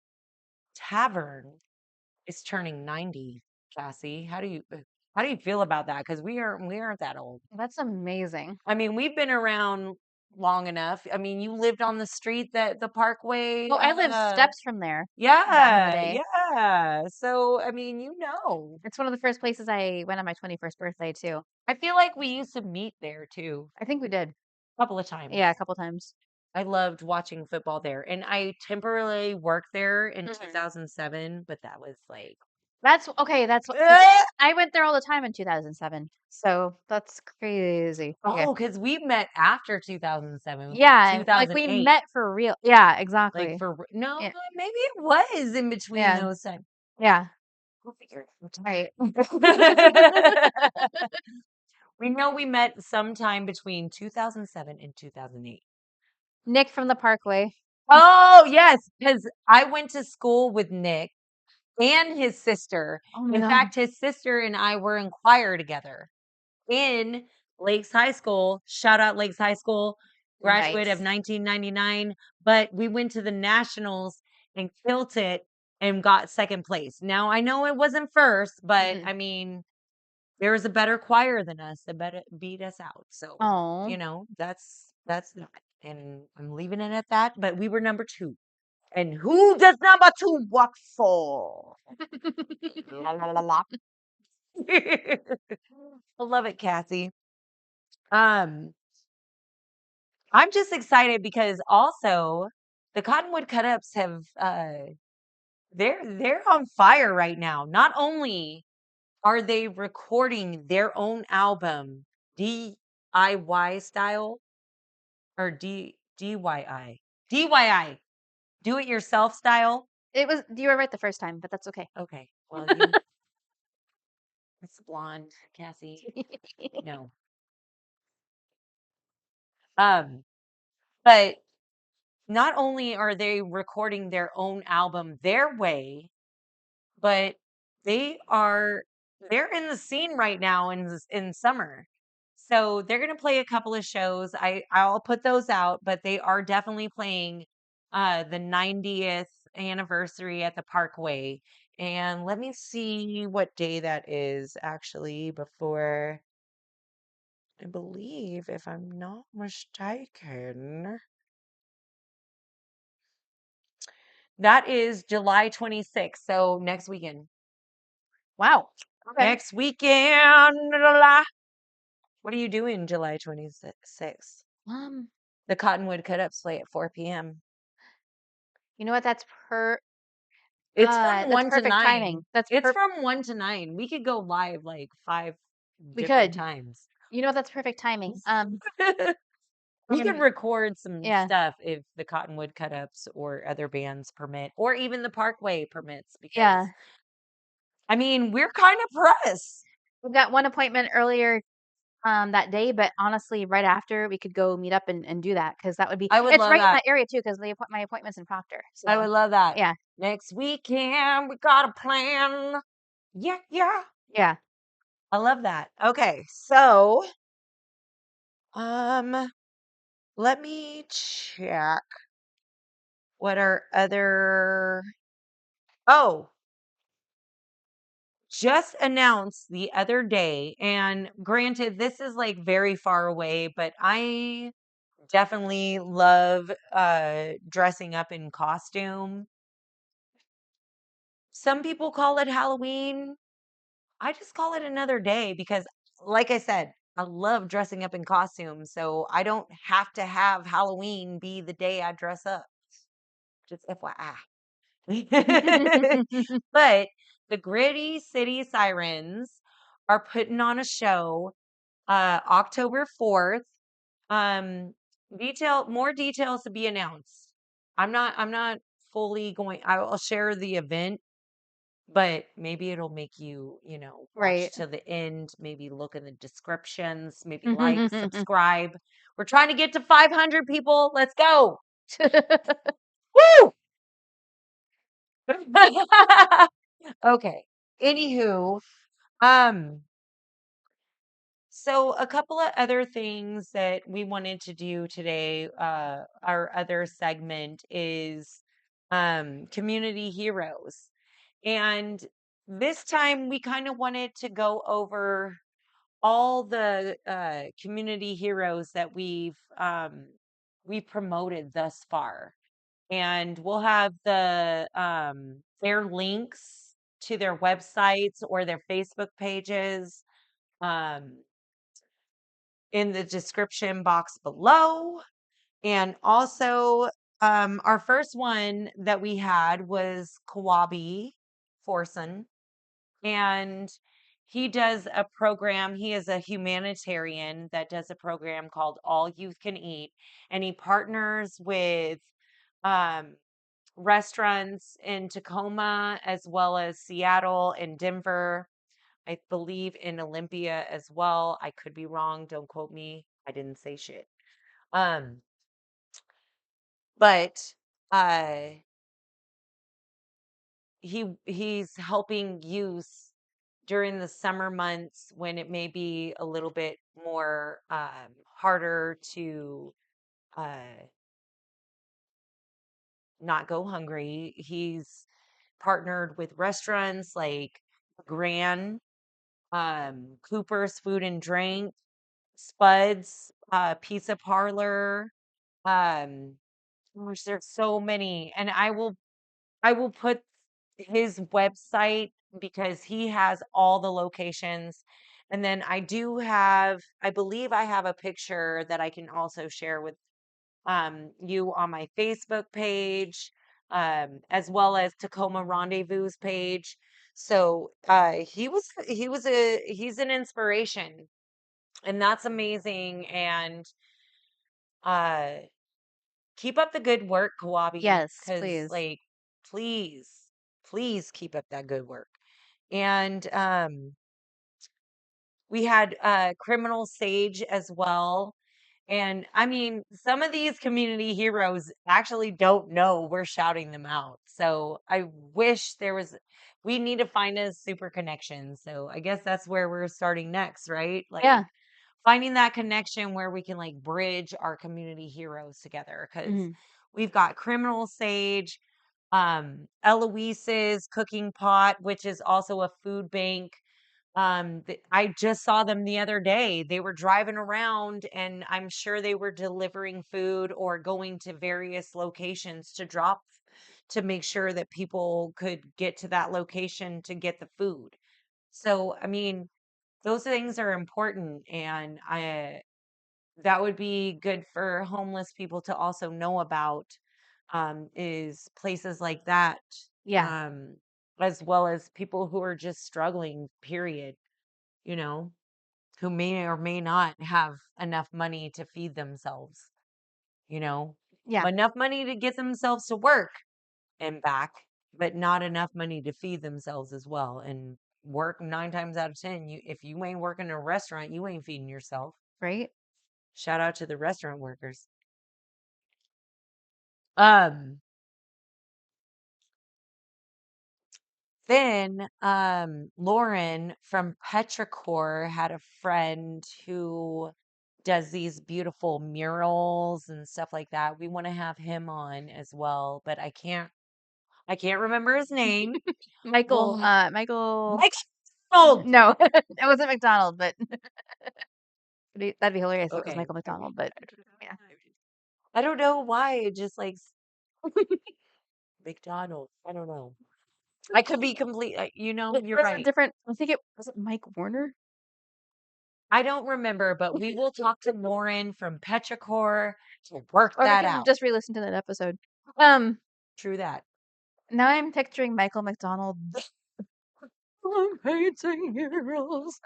Tavern is turning 90. Cassie. How do you feel about that? Because we aren't that old. That's amazing. I mean, we've been around long enough. I mean, you lived on the street that the Parkway. Oh, I lived steps from there back in the Yeah, day. yeah. So I mean, It's one of the first places I went on my 21st birthday too. I feel like we used to meet there too, I think we did. a couple of Yeah, a times. couple times. I loved watching football there, and I temporarily worked there in Mhm. 2007, but that was like, That's okay. That's what, because eh! I went there all the time in 2007. So that's crazy. Okay. Oh, because we met after 2007. It was like Yeah, like we 2008. met for real. Yeah, Like exactly. no, Yeah, maybe it was in between yeah, those times. yeah. We'll figure Right. it out. We know we met sometime between 2007 and 2008. Nick from the Parkway. Oh, yes, because I went to school with Nick and his sister. Oh my In God. fact, his sister and I were in choir together in Lakes High School. Shout out Lakes High School, graduate of Nice. 1999. But we went to the nationals and killed it and got second place. Now I know it wasn't first, but Hmm. I mean, there was a better choir than us that better beat us out. So, Oh. that's that. And I'm leaving it at that. But we were number two. And who does number two work for? La, la, la, la. I love it, Cassie. Um, I'm just excited because also the Cottonwood Cut Ups have they're on fire right now. Not only are they recording their own album DIY style or DIY do it yourself style. It was, you were right the first time, but that's okay. Okay, well you it's blonde, Cassie. No. Um, but not only are they recording their own album their way, but they are they're in the scene right now in summer. So they're going to play a couple of shows. I'll put those out, but they are definitely playing the 90th anniversary at the Parkway. And let me see what day that is actually before I believe if I'm not mistaken. That is July 26th. So next weekend. Wow. Okay. Next weekend. La. What are you doing July 26th? Um, The Cottonwood Cut Ups play at 4 p.m. you know what? It's from That's 1 to perfect 9. timing. That's It's perfect. from 1 to 9. We could go live like 5 We different could. times. You know what? That's perfect timing. We could Um, record some yeah, stuff if the Cottonwood Cut Ups or other bands permit, or even the Parkway permits, because yeah. I mean, we're kind of pressed. We've got one appointment earlier that day, but honestly, right after we could go meet up and do that because that would be I would it's love right in that. that area too because my appointment's in Proctor. I So would love that. yeah, Next weekend, we got a plan. Yeah, yeah. yeah. I love that. Okay, so um, let me check what our other. Oh, just announced the other day, and granted, this is like very far away, but I definitely love dressing up in costume. Some people call it Halloween. I just call it another day because, like I said, I love dressing up in costumes. So I don't have to have Halloween be the day I dress up. Just FYI. But the Gritty City Sirens are putting on a show October 4th. Um, more details to be announced. I'm not fully going, I'll share the event, but maybe it'll make you, watch Right. to the end, maybe look in the descriptions, maybe like, subscribe. We're trying to get to 500 people. Let's go. Woo! Okay. Anywho, um, so a couple of other things that we wanted to do today, our other segment is community heroes. And this time we kind of wanted to go over all the community heroes that we promoted thus far, and we'll have their links to their websites or their Facebook pages um, in the description box below. And also, our first one that we had was Kawabi Forson, and he does a program. He is a humanitarian that does a program called All Youth Can Eat, and he partners with um, restaurants in Tacoma as well as Seattle and Denver. I believe in Olympia as well. I could be wrong. Don't quote me. I didn't say shit. Um, but uh he's helping youth during the summer months when it may be a little bit more harder to uh not go hungry. He's partnered with restaurants like Gran, Cooper's Food and Drink, Spuds, Pizza Parlor. Um, gosh, there's so many, and I will put his website because he has all the locations. And then I believe I have a picture that I can also share with you on my Facebook page, as well as Tacoma Rendezvous's page. So he's an inspiration, and that's amazing. And uh keep up the good work, Kawabi, Yes, because please. like please, please keep up that good work. And we had Criminal Sage as well. And I mean, some of these community heroes actually don't know we're shouting them out. So I wish we need to find a super connection. So I guess that's where we're starting next, right? Yeah. Like finding that connection where we can like bridge our community heroes together, because Hmm. we've got Criminal Sage, Eloise's Cooking Pot, which is also a food bank. I just saw them the other day. They were driving around, and I'm sure they were delivering food or going to various locations to make sure that people could get to that location to get the food. So, I mean, those things are important, and I that would be good for homeless people to also know about, is places like that, Yeah. um, as well as people who are just struggling, period, you know, who may or may not have enough money to feed themselves, you know, Yeah. enough money to get themselves to work and back, but not enough money to feed themselves as well. And work 9 times out of 10, if you ain't working in a restaurant, you ain't feeding yourself. Right? Shout out to the restaurant workers. Um, then Lauren from Petrichor had a friend who does these beautiful murals and stuff like that. We want to have him on as well, but I can't remember his name. Michael, Well, Michael, Mike Donald. no, it wasn't McDonald, but that'd be hilarious if it was Okay. Michael McDonald, but yeah. I don't know why it just like McDonald's. I don't know. I could be complete. You're Was it right. different? I think it was it Mike Warner? I don't remember, but we will talk to Lauren from Petrichor to work Or we that can out. just re-listen to that episode. Um, True that. Now I'm picturing Michael McDonald. I'm painting heroes.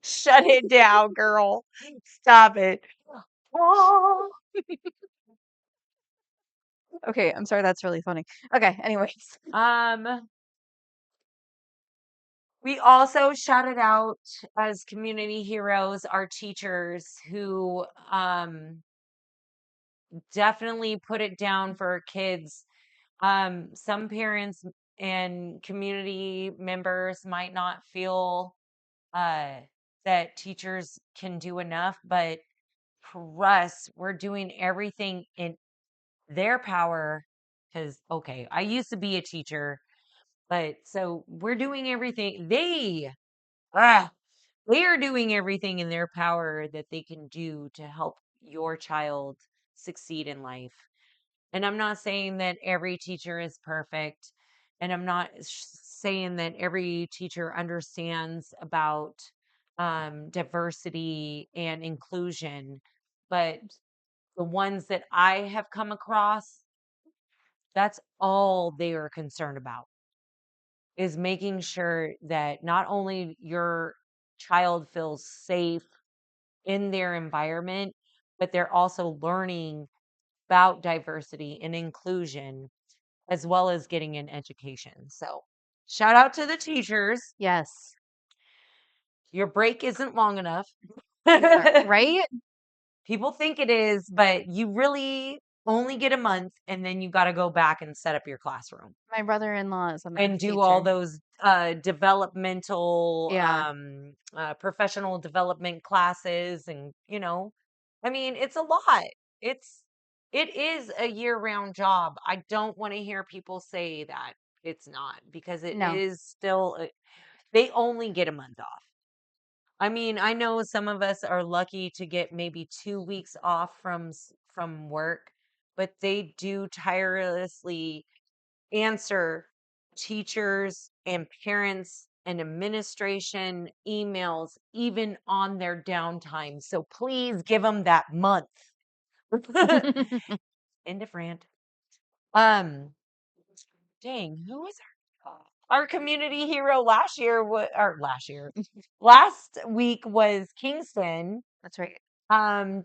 Shut it down, girl. Stop it. Oh. Okay, I'm sorry, that's really funny. Okay, anyways. Um, we also shouted out as community heroes our teachers who definitely put it down for our kids. Some parents and community members might not feel uh, that teachers can do enough, but for us, we're doing everything in their power because, okay, I used to be a teacher, but so we're doing everything. Ah, they are doing everything in their power that they can do to help your child succeed in life. And I'm not saying that every teacher is perfect. And I'm not saying that every teacher understands about diversity and inclusion. But the ones that I have come across, that's all they are concerned about is making sure that not only your child feels safe in their environment, but they're also learning about diversity and inclusion as well as getting an education. So, shout out to the teachers. Yes. Your break isn't long enough. Right? People think it is, but you really only get a month and then you got to go back and set up your classroom My brother-in-law is a and math do all teacher. those developmental Yeah. professional development classes and I mean it's a lot. It is a year-round job. I don't want to hear people say that it's not because it No. is still they only get a month off. I mean, I know some of us are lucky to get maybe 2 weeks off from work, but they do tirelessly answer teachers and parents and administration emails even on their downtime. So please give them that month. End of rant. Um, dang, who was our community hero last year? Or last year, last week was Kingston. That's right.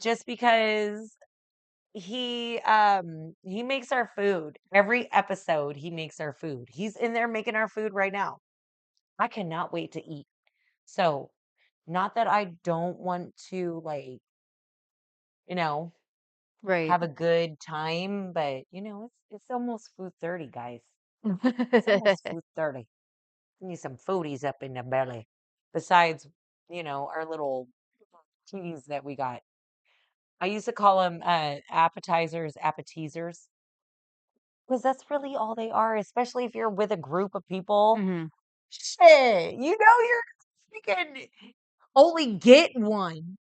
Just because he makes our food every episode. He makes our food. He's in there making our food right now. I cannot wait to eat. So, not that I don't want to like, you know, Right. have a good time, but it's almost food 30, guys. It's almost food 30. Need some foodies up in the belly. Besides, our little teas that we got. I used to call them appeteasers, because that's really all they are, especially if you're with a group of people. Mhm. Shit, you're freaking only get one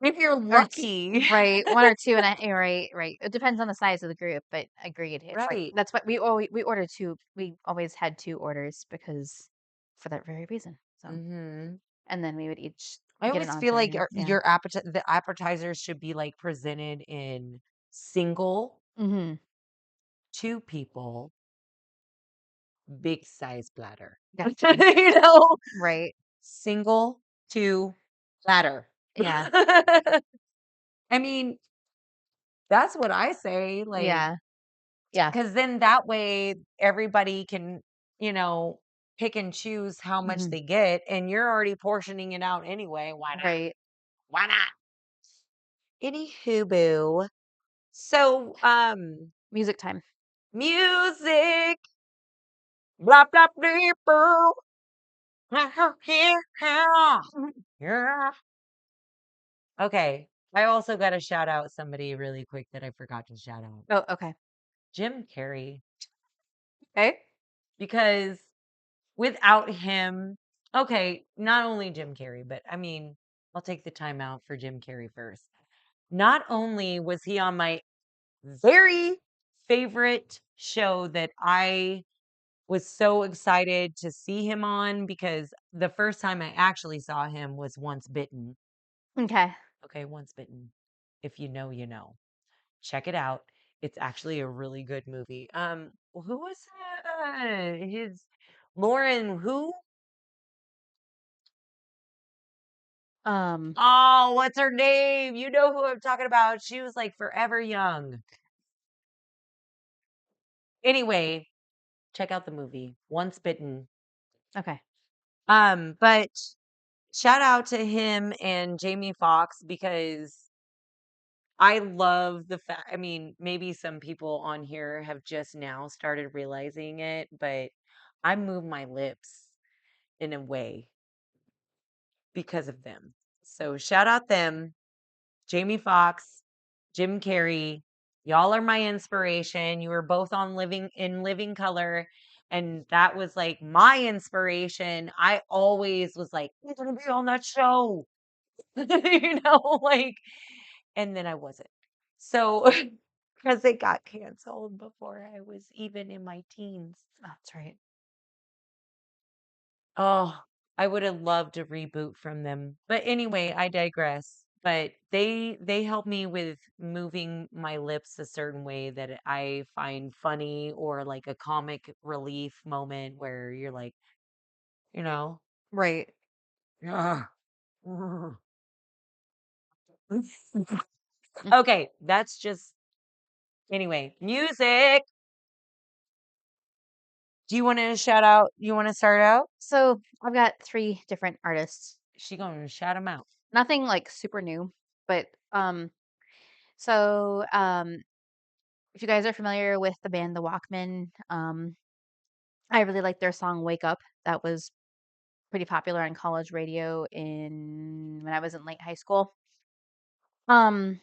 if you're Or t lucky. right, 1 or 2 and you're right, right. It depends on the size of the group, but agreed. It's like Right. that's what we ordered 2 we always had 2 orders because for that very reason, so Hmm. and then we would each I get an always feel entree like and yeah. the appetizers should be like presented in single, Mhm. 2 people, big size platter. Gotcha. you know, Right. Single, two, platter. Yeah. I mean, that's what I say. Like, Yeah. Yeah. because then that way everybody can, you know, pick and choose how much Mhm. they get, and you're already portioning it out anyway. Why not? Right. Why not? Anywho, boo. So, Music time. music, blah blah blah, boo. Yeah. Okay. I also got to shout out somebody really quick that I forgot to shout out. Oh, okay. Jim Carrey, Okay. because without him, okay, not only Jim Carrey, but I mean, I'll take the time out for Jim Carrey first. Not only was he on my very favorite show that I was so excited to see him on, because the first time I actually saw him was Once Bitten. Okay. Okay, Once Bitten. If you know, you know. Check it out. It's actually a really good movie. Who was his Lauren who? Um, Oh, what's her name? You know who I'm talking about. She was like forever young. Anyway, check out the movie Once Bitten. okay. But shout out to him and Jamie Foxx, because I love the fact, I mean, maybe some people on here have just now started realizing it, but I move my lips in a way because of them. So shout out them, Jamie Foxx, Jim Carrey. Y'all are my inspiration. You were both on Living Color, and that was like my inspiration. I always was like, I'm gonna be on that show. Like, and then I wasn't. So because it got canceled before I was even in my teens. That's right. Oh, I would have loved to reboot from them. But anyway, I digress. But they help me with moving my lips a certain way that I find funny, or like a comic relief moment where you're like, you know, Right. "Ugh, ugh." Mm. Okay, that's just anyway, music. Do you want to shout out? You want to start out? So I've got three different artists. She gonna shout them out. Nothing like super new, but so if you guys are familiar with the band The Walkmen, I really like their song "Wake Up." That was pretty popular on college radio in when I was in late high school. Um,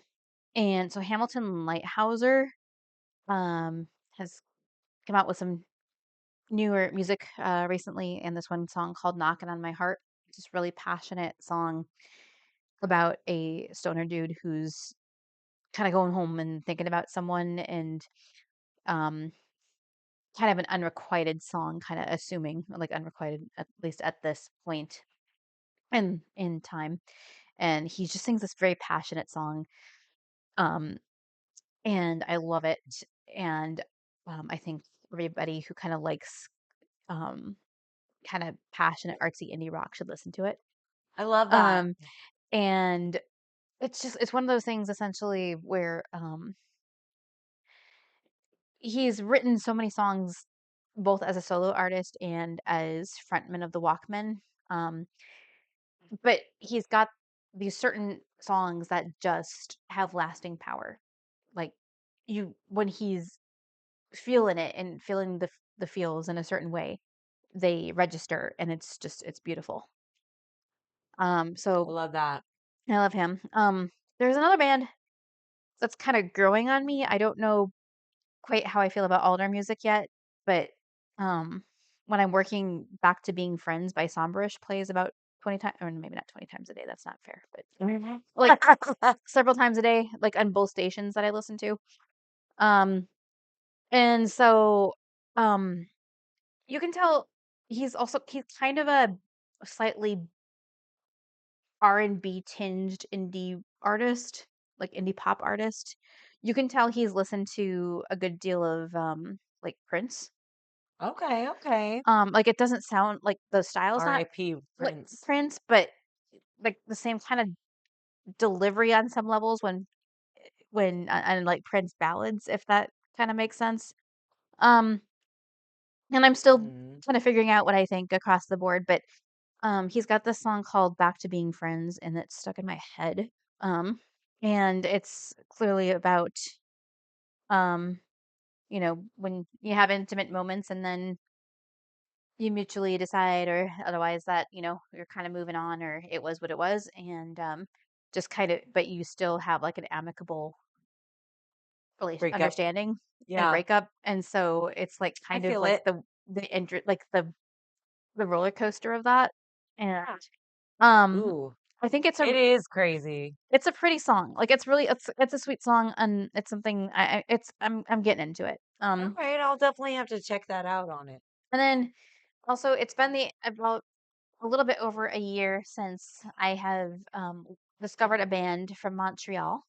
and so Hamilton Lighthouser has come out with some newer music recently, and this one song called "Knockin' on My Heart." It's this really passionate song about a stoner dude who's kind of going home and thinking about someone, and um, kind of an unrequited song, kind of assuming like unrequited at least at this point in time. And he just sings this very passionate song, um, and I love it. And I think everybody who kind of likes um, kind of passionate artsy indie rock should listen to it. I love that. Um, and it's one of those things essentially where he's written so many songs both as a solo artist and as frontman of the Walkmen. Um, but he's got these certain songs that just have lasting power. Like you when he's feeling it and feeling the feels in a certain way, they register and it's beautiful. I So love that. I love him. There's another band that's kind of growing on me. I don't know quite how I feel about all their music yet, but um, when I'm working, Back to Being Friends by Somberish plays about 20 times, or maybe not 20 times a day. That's not fair, but Mhm. like several times a day, like on both stations that I listen to. Um, and so um, you can tell he's kind of a slightly R&B tinged indie artist, like indie pop artist. You can tell he's listened to a good deal of like Prince. Okay, okay. Like it doesn't sound like the style's not R.I.P. like Prince. Prince, but like the same kind of delivery on some levels when and like Prince ballads, if that kind of makes sense. Um, and I'm still Mm. kind of figuring out what I think across the board, but he's got this song called "Back to Being Friends," and it's stuck in my head. Um, and it's clearly about um, when you have intimate moments and then you mutually decide or otherwise that you're kind of moving on or it was what it was, and just kind of but you still have like an amicable relation Break up. understanding and Yeah, breakup, and so it's like I kind of feel like it. like the roller coaster of that. And um Ooh, I think it is crazy. it's a pretty song, like it's a sweet song, and it's something I'm getting into it. All right, I'll definitely have to check that out on it. And then also it's been the about a little bit over a year since I have discovered a band from Montreal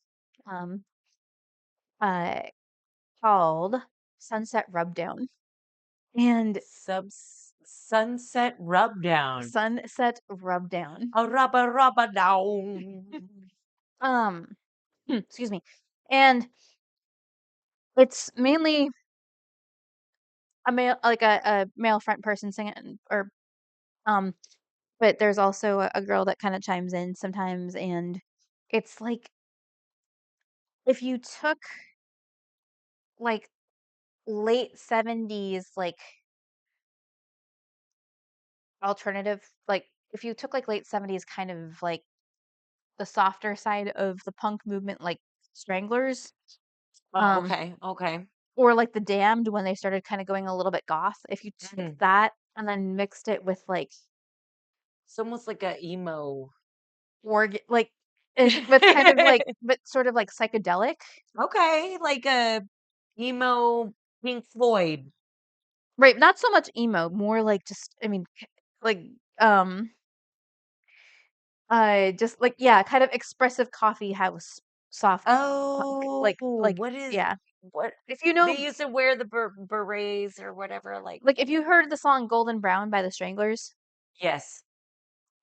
um, uh, called Sunset Rubdown. And Sunset Rubdown. Sunset Rubdown, A rubber rubber down. um, excuse me, and it's mainly a male, like a male front person singing, or um, but there's also a girl that kind of chimes in sometimes, and it's like if you took like late 70s like alternative, like if you took like late 70s kind of like the softer side of the punk movement, like Stranglers, Oh, Um, okay, okay. or like The Damned when they started kind of going a little bit goth. If you took Mhm. that and then mixed it with like It's almost like a emo. like with kind of like but sort of like psychedelic. Okay, like a emo Pink Floyd. Right, not so much emo, more like just I mean like um just like yeah, kind of expressive coffee house soft punk Oh, like what is yeah. what If you they know used to wear the berets or whatever, like like if you heard the song Golden Brown by the Stranglers, yes,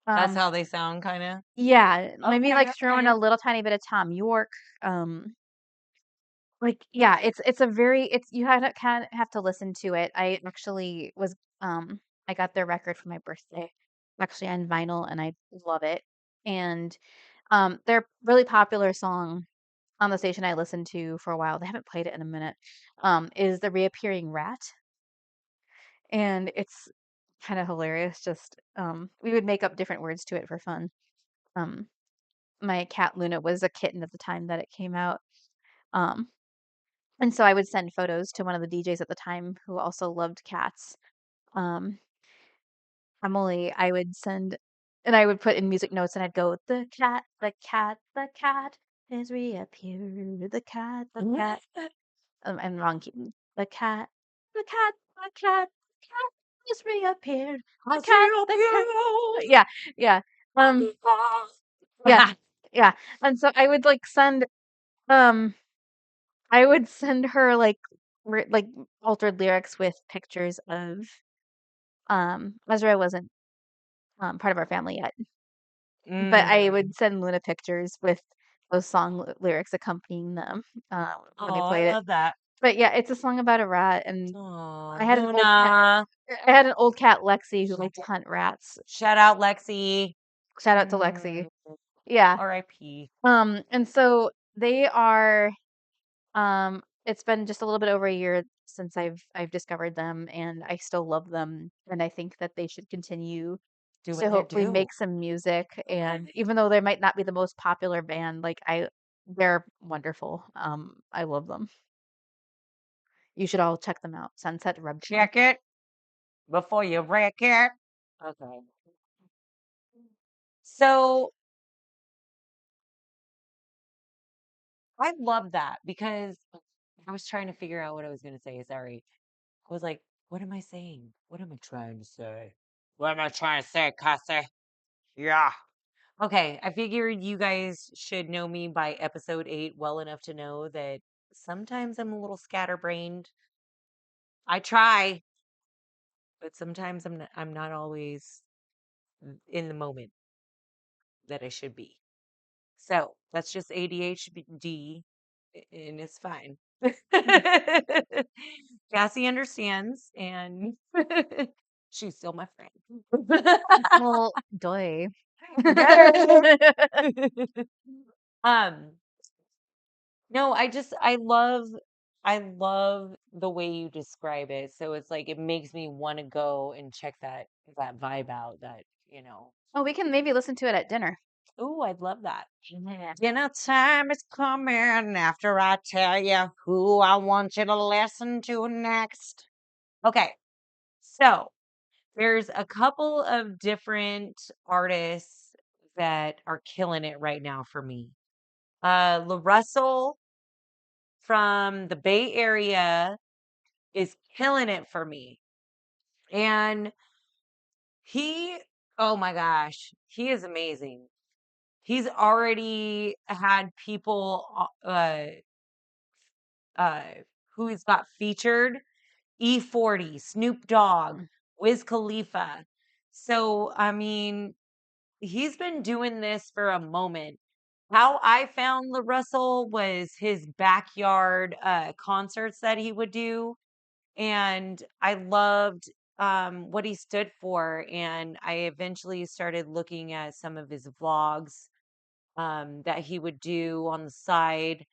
that's um how they sound kinda. yeah, maybe Okay, like throw in okay. a little tiny bit of Tom York. Like yeah, it's a very it's you kind of have to listen to it. I actually was I got their record for my birthday, actually on vinyl, and I love it. And their really popular song on the station I listened to for a while, they haven't played it in a minute, is The Reappearing Rat. And it's kind of hilarious. Just we would make up different words to it for fun. Um, my cat Luna was a kitten at the time that it came out. Um, and so I would send photos to one of the DJs at the time who also loved cats. Um, Emily, I would send, and I would put in music notes and I'd go, the cat, the cat, the cat is reappeared. The cat, the cat. I'm wrong. The cat, the cat, the cat, the cat has reappeared. The I cat, see the cat. you. Yeah, yeah, yeah, yeah. And so I would like send, um, I would send her like, like altered lyrics with pictures of, Ezra wasn't part of our family yet, but I Mm. would send Luna pictures with those song lyrics accompanying them when they Oh, I played it. love that. But yeah, it's a song about a rat, and Oh, I had an old cat. Luna. I had an old cat, Lexi, who liked to hunt rats. Shout out Lexi. Shout out to Mm. Lexi. Yeah. R.I.P. And so they are it's been just a little bit over a year since I've discovered them and I still love them and I think that they should continue Do what to they hopefully do. make some music and even though they might not be the most popular band, like they're wonderful. I love them. You should all check them out. Sunset Rebellion. Check it before you wreck it. Okay. So I love that because I was trying to figure out what I was going to say. Sorry. I was like, what am I saying? What am I trying to say? What am I trying to say, Cassie? Yeah. Okay. I figured you guys should know me by episode 8 well enough to know that sometimes I'm a little scatterbrained. I try, but sometimes I'm not always in the moment that I should be. So that's just ADHD, and it's fine. Cassie understands, and she's still my friend. Well, doy. Better. um, no, I love the way you describe it. So it's like it makes me want to go and check that vibe out. Oh, we can maybe listen to it at dinner. Ooh, I'd love that. Yeah. Dinner time is coming after I tell you who I want you to listen to next. Okay, so there's a couple of different artists that are killing it right now for me. LaRussell from the Bay Area is killing it for me. And he, oh my gosh, he is amazing. He's already had people uh who he's got featured, E40, Snoop Dogg, Mm. Wiz Khalifa. So, I mean, he's been doing this for a moment. How I found LaRussell was his backyard concerts that he would do. And I loved what he stood for. And I eventually started looking at some of his vlogs that he would do on the side,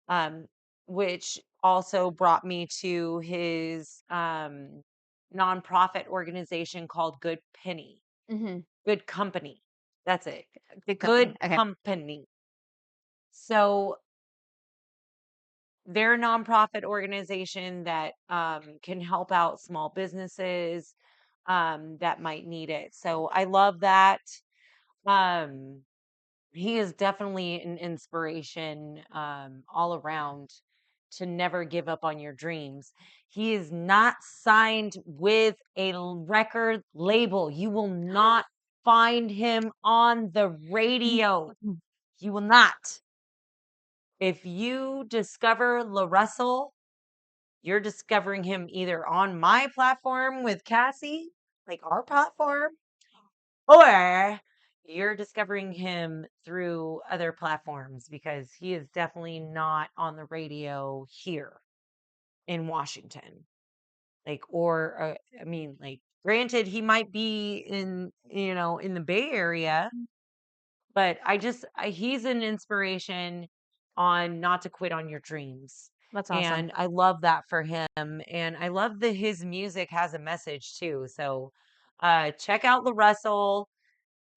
um, which also brought me to his nonprofit organization called Mhm. Good Company. That's it. Good company. Good Okay. Company. So they're a nonprofit organization that can help out small businesses that might need it. So I love that. Um, he is definitely an inspiration all around to never give up on your dreams. He is not signed with a record label. You will not find him on the radio. You will not. If you discover LaRussell, you're discovering him either on my platform with Cassie, like our platform, or you're discovering him through other platforms because he is definitely not on the radio here in Washington. Like, or, I mean, like, granted, he might be in, in the Bay Area, but he's an inspiration on not to quit on your dreams. That's awesome. And I love that for him. And I love that his music has a message too. So check out LaRussell.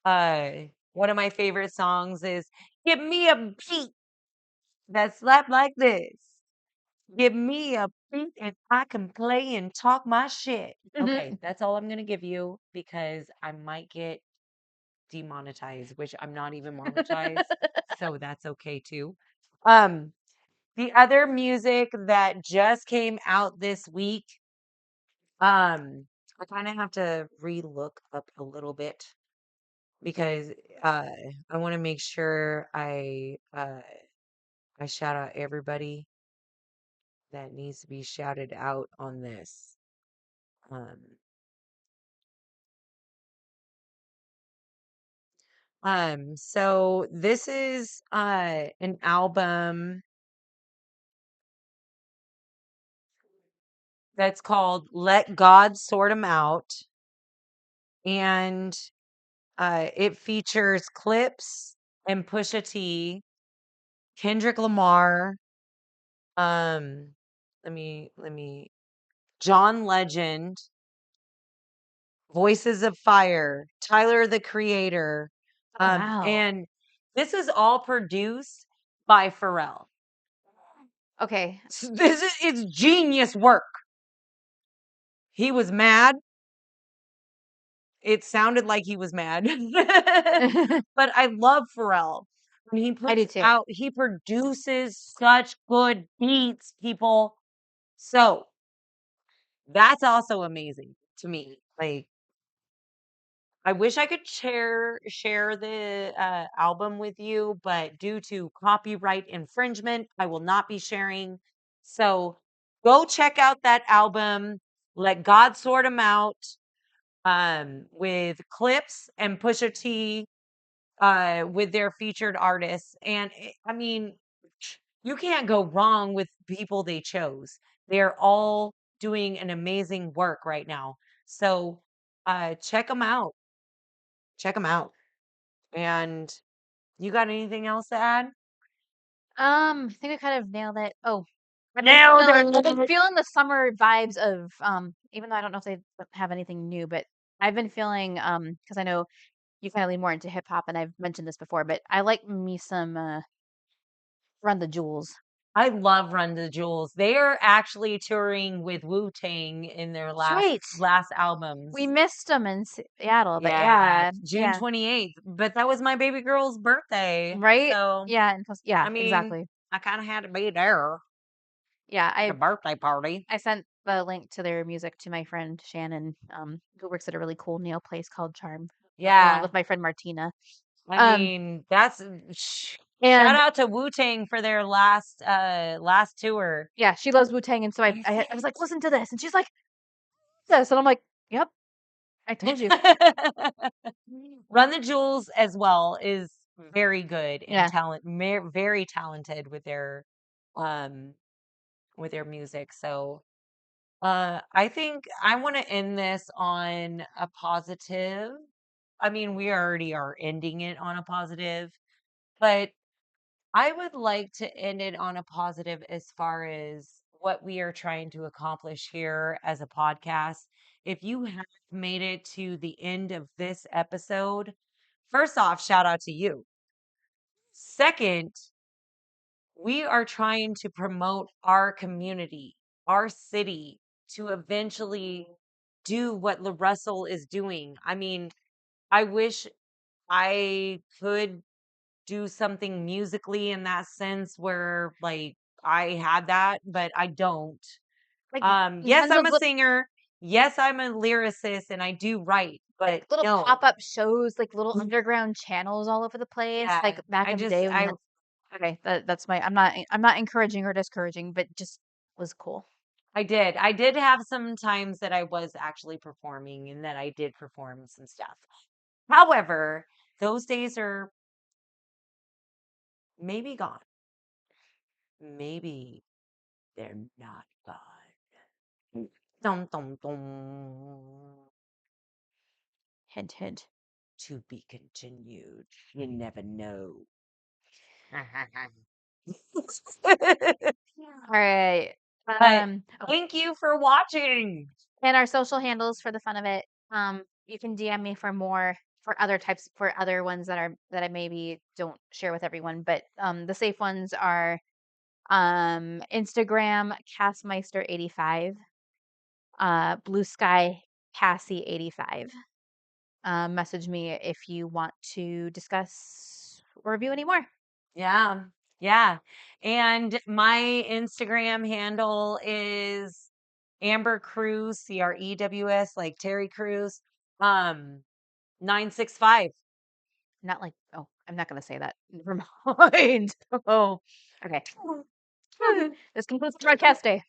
Uh, one of my favorite songs is "Give Me a Beat That Slap Like This." Give me a beat and I can play and talk my shit. Okay, that's all I'm gonna give you because I might get demonetized, which I'm not even monetized, so that's okay too. Um, the other music that just came out this week, I kind of have to re-look up a little bit because uh I want to make sure I shout out everybody that needs to be shouted out on this. Um so this is an album that's called Let God Sort 'Em Out, and it features Clips and Pusha T, Kendrick Lamar, um let me John Legend, Voices of Fire, Tyler the Creator, Oh, wow. and this is all produced by Pharrell. Okay. This is it's genius work. He was mad. It sounded like he was mad. I But I love Pharrell. When do too. he produces such good beats, people. So that's also amazing to me. Like, I wish I could share the album with you, but due to copyright infringement, I will not be sharing. So go check out that album. Let God sort 'em out. With Clips and Pusha T, with their featured artists, and I mean, you can't go wrong with people they chose. They're all doing an amazing work right now. So check them out. Check them out. And you got anything else to add? I think I kind of nailed it. Oh, Nailed I've been it. feeling the summer vibes of even though I don't know if they have anything new, but I've been feeling because I know you kind of lean more into hip hop and I've mentioned this before, but I like me some Run the Jewels. I love Run the Jewels. They are actually touring with Wu Tang in their That's last right. last We albums. missed them in Seattle, but Yeah, yeah, June yeah, 28th, but that was my baby girl's birthday. right? So, Yeah, and yeah, I mean, exactly. I kind of had to be there Yeah, for the birthday party. I sent the link to their music to my friend Shannon, who works at a really cool nail place called Charm, along Yeah, with my friend Martina. I Um, mean, that's shout and out to Wu-Tang for their last tour. yeah, she loves Wu Tang, and so I was like, listen to this, and she's like, this, and I'm like, yep, I told you. Run the Jewels as well is very good and Yeah. very talented um with their music. So, I think I want to end this on a positive. I mean, we already are ending it on a positive, but I would like to end it on a positive as far as what we are trying to accomplish here as a podcast. If you have made it to the end of this episode, first off, shout out to you. Second, We are trying to promote our community, our city, to eventually do what La Russell is doing. I mean, I wish I could do something musically in that sense where like I had that, but I don't. Like Yes, tons I'm of a singer. Yes, I'm a lyricist and I do write, but little no. pop-up shows, like little underground channels all over the place, Yeah, like back I in the just day when I that's okay. That's my. I'm not encouraging or discouraging, but just was cool. I did. I did have some times that I was actually performing and that I did perform some stuff. However, those days are maybe gone. Maybe they're not gone. Dum dum dum. Hint, hint. To be continued. You never know. All right. But Oh, thank you for watching. and our social handles for the fun of it. You can DM me for more for other ones that I maybe don't share with everyone, but the safe ones are Instagram Cassmeister85, Blue Sky Cassie85. Message me if you want to discuss or review any more. Yeah. Yeah. And my Instagram handle is Amber Cruz, Crews, like Terry Crews, 965. Not like, oh, I'm not going to say that. Never mind. Oh, okay. This concludes the broadcast day.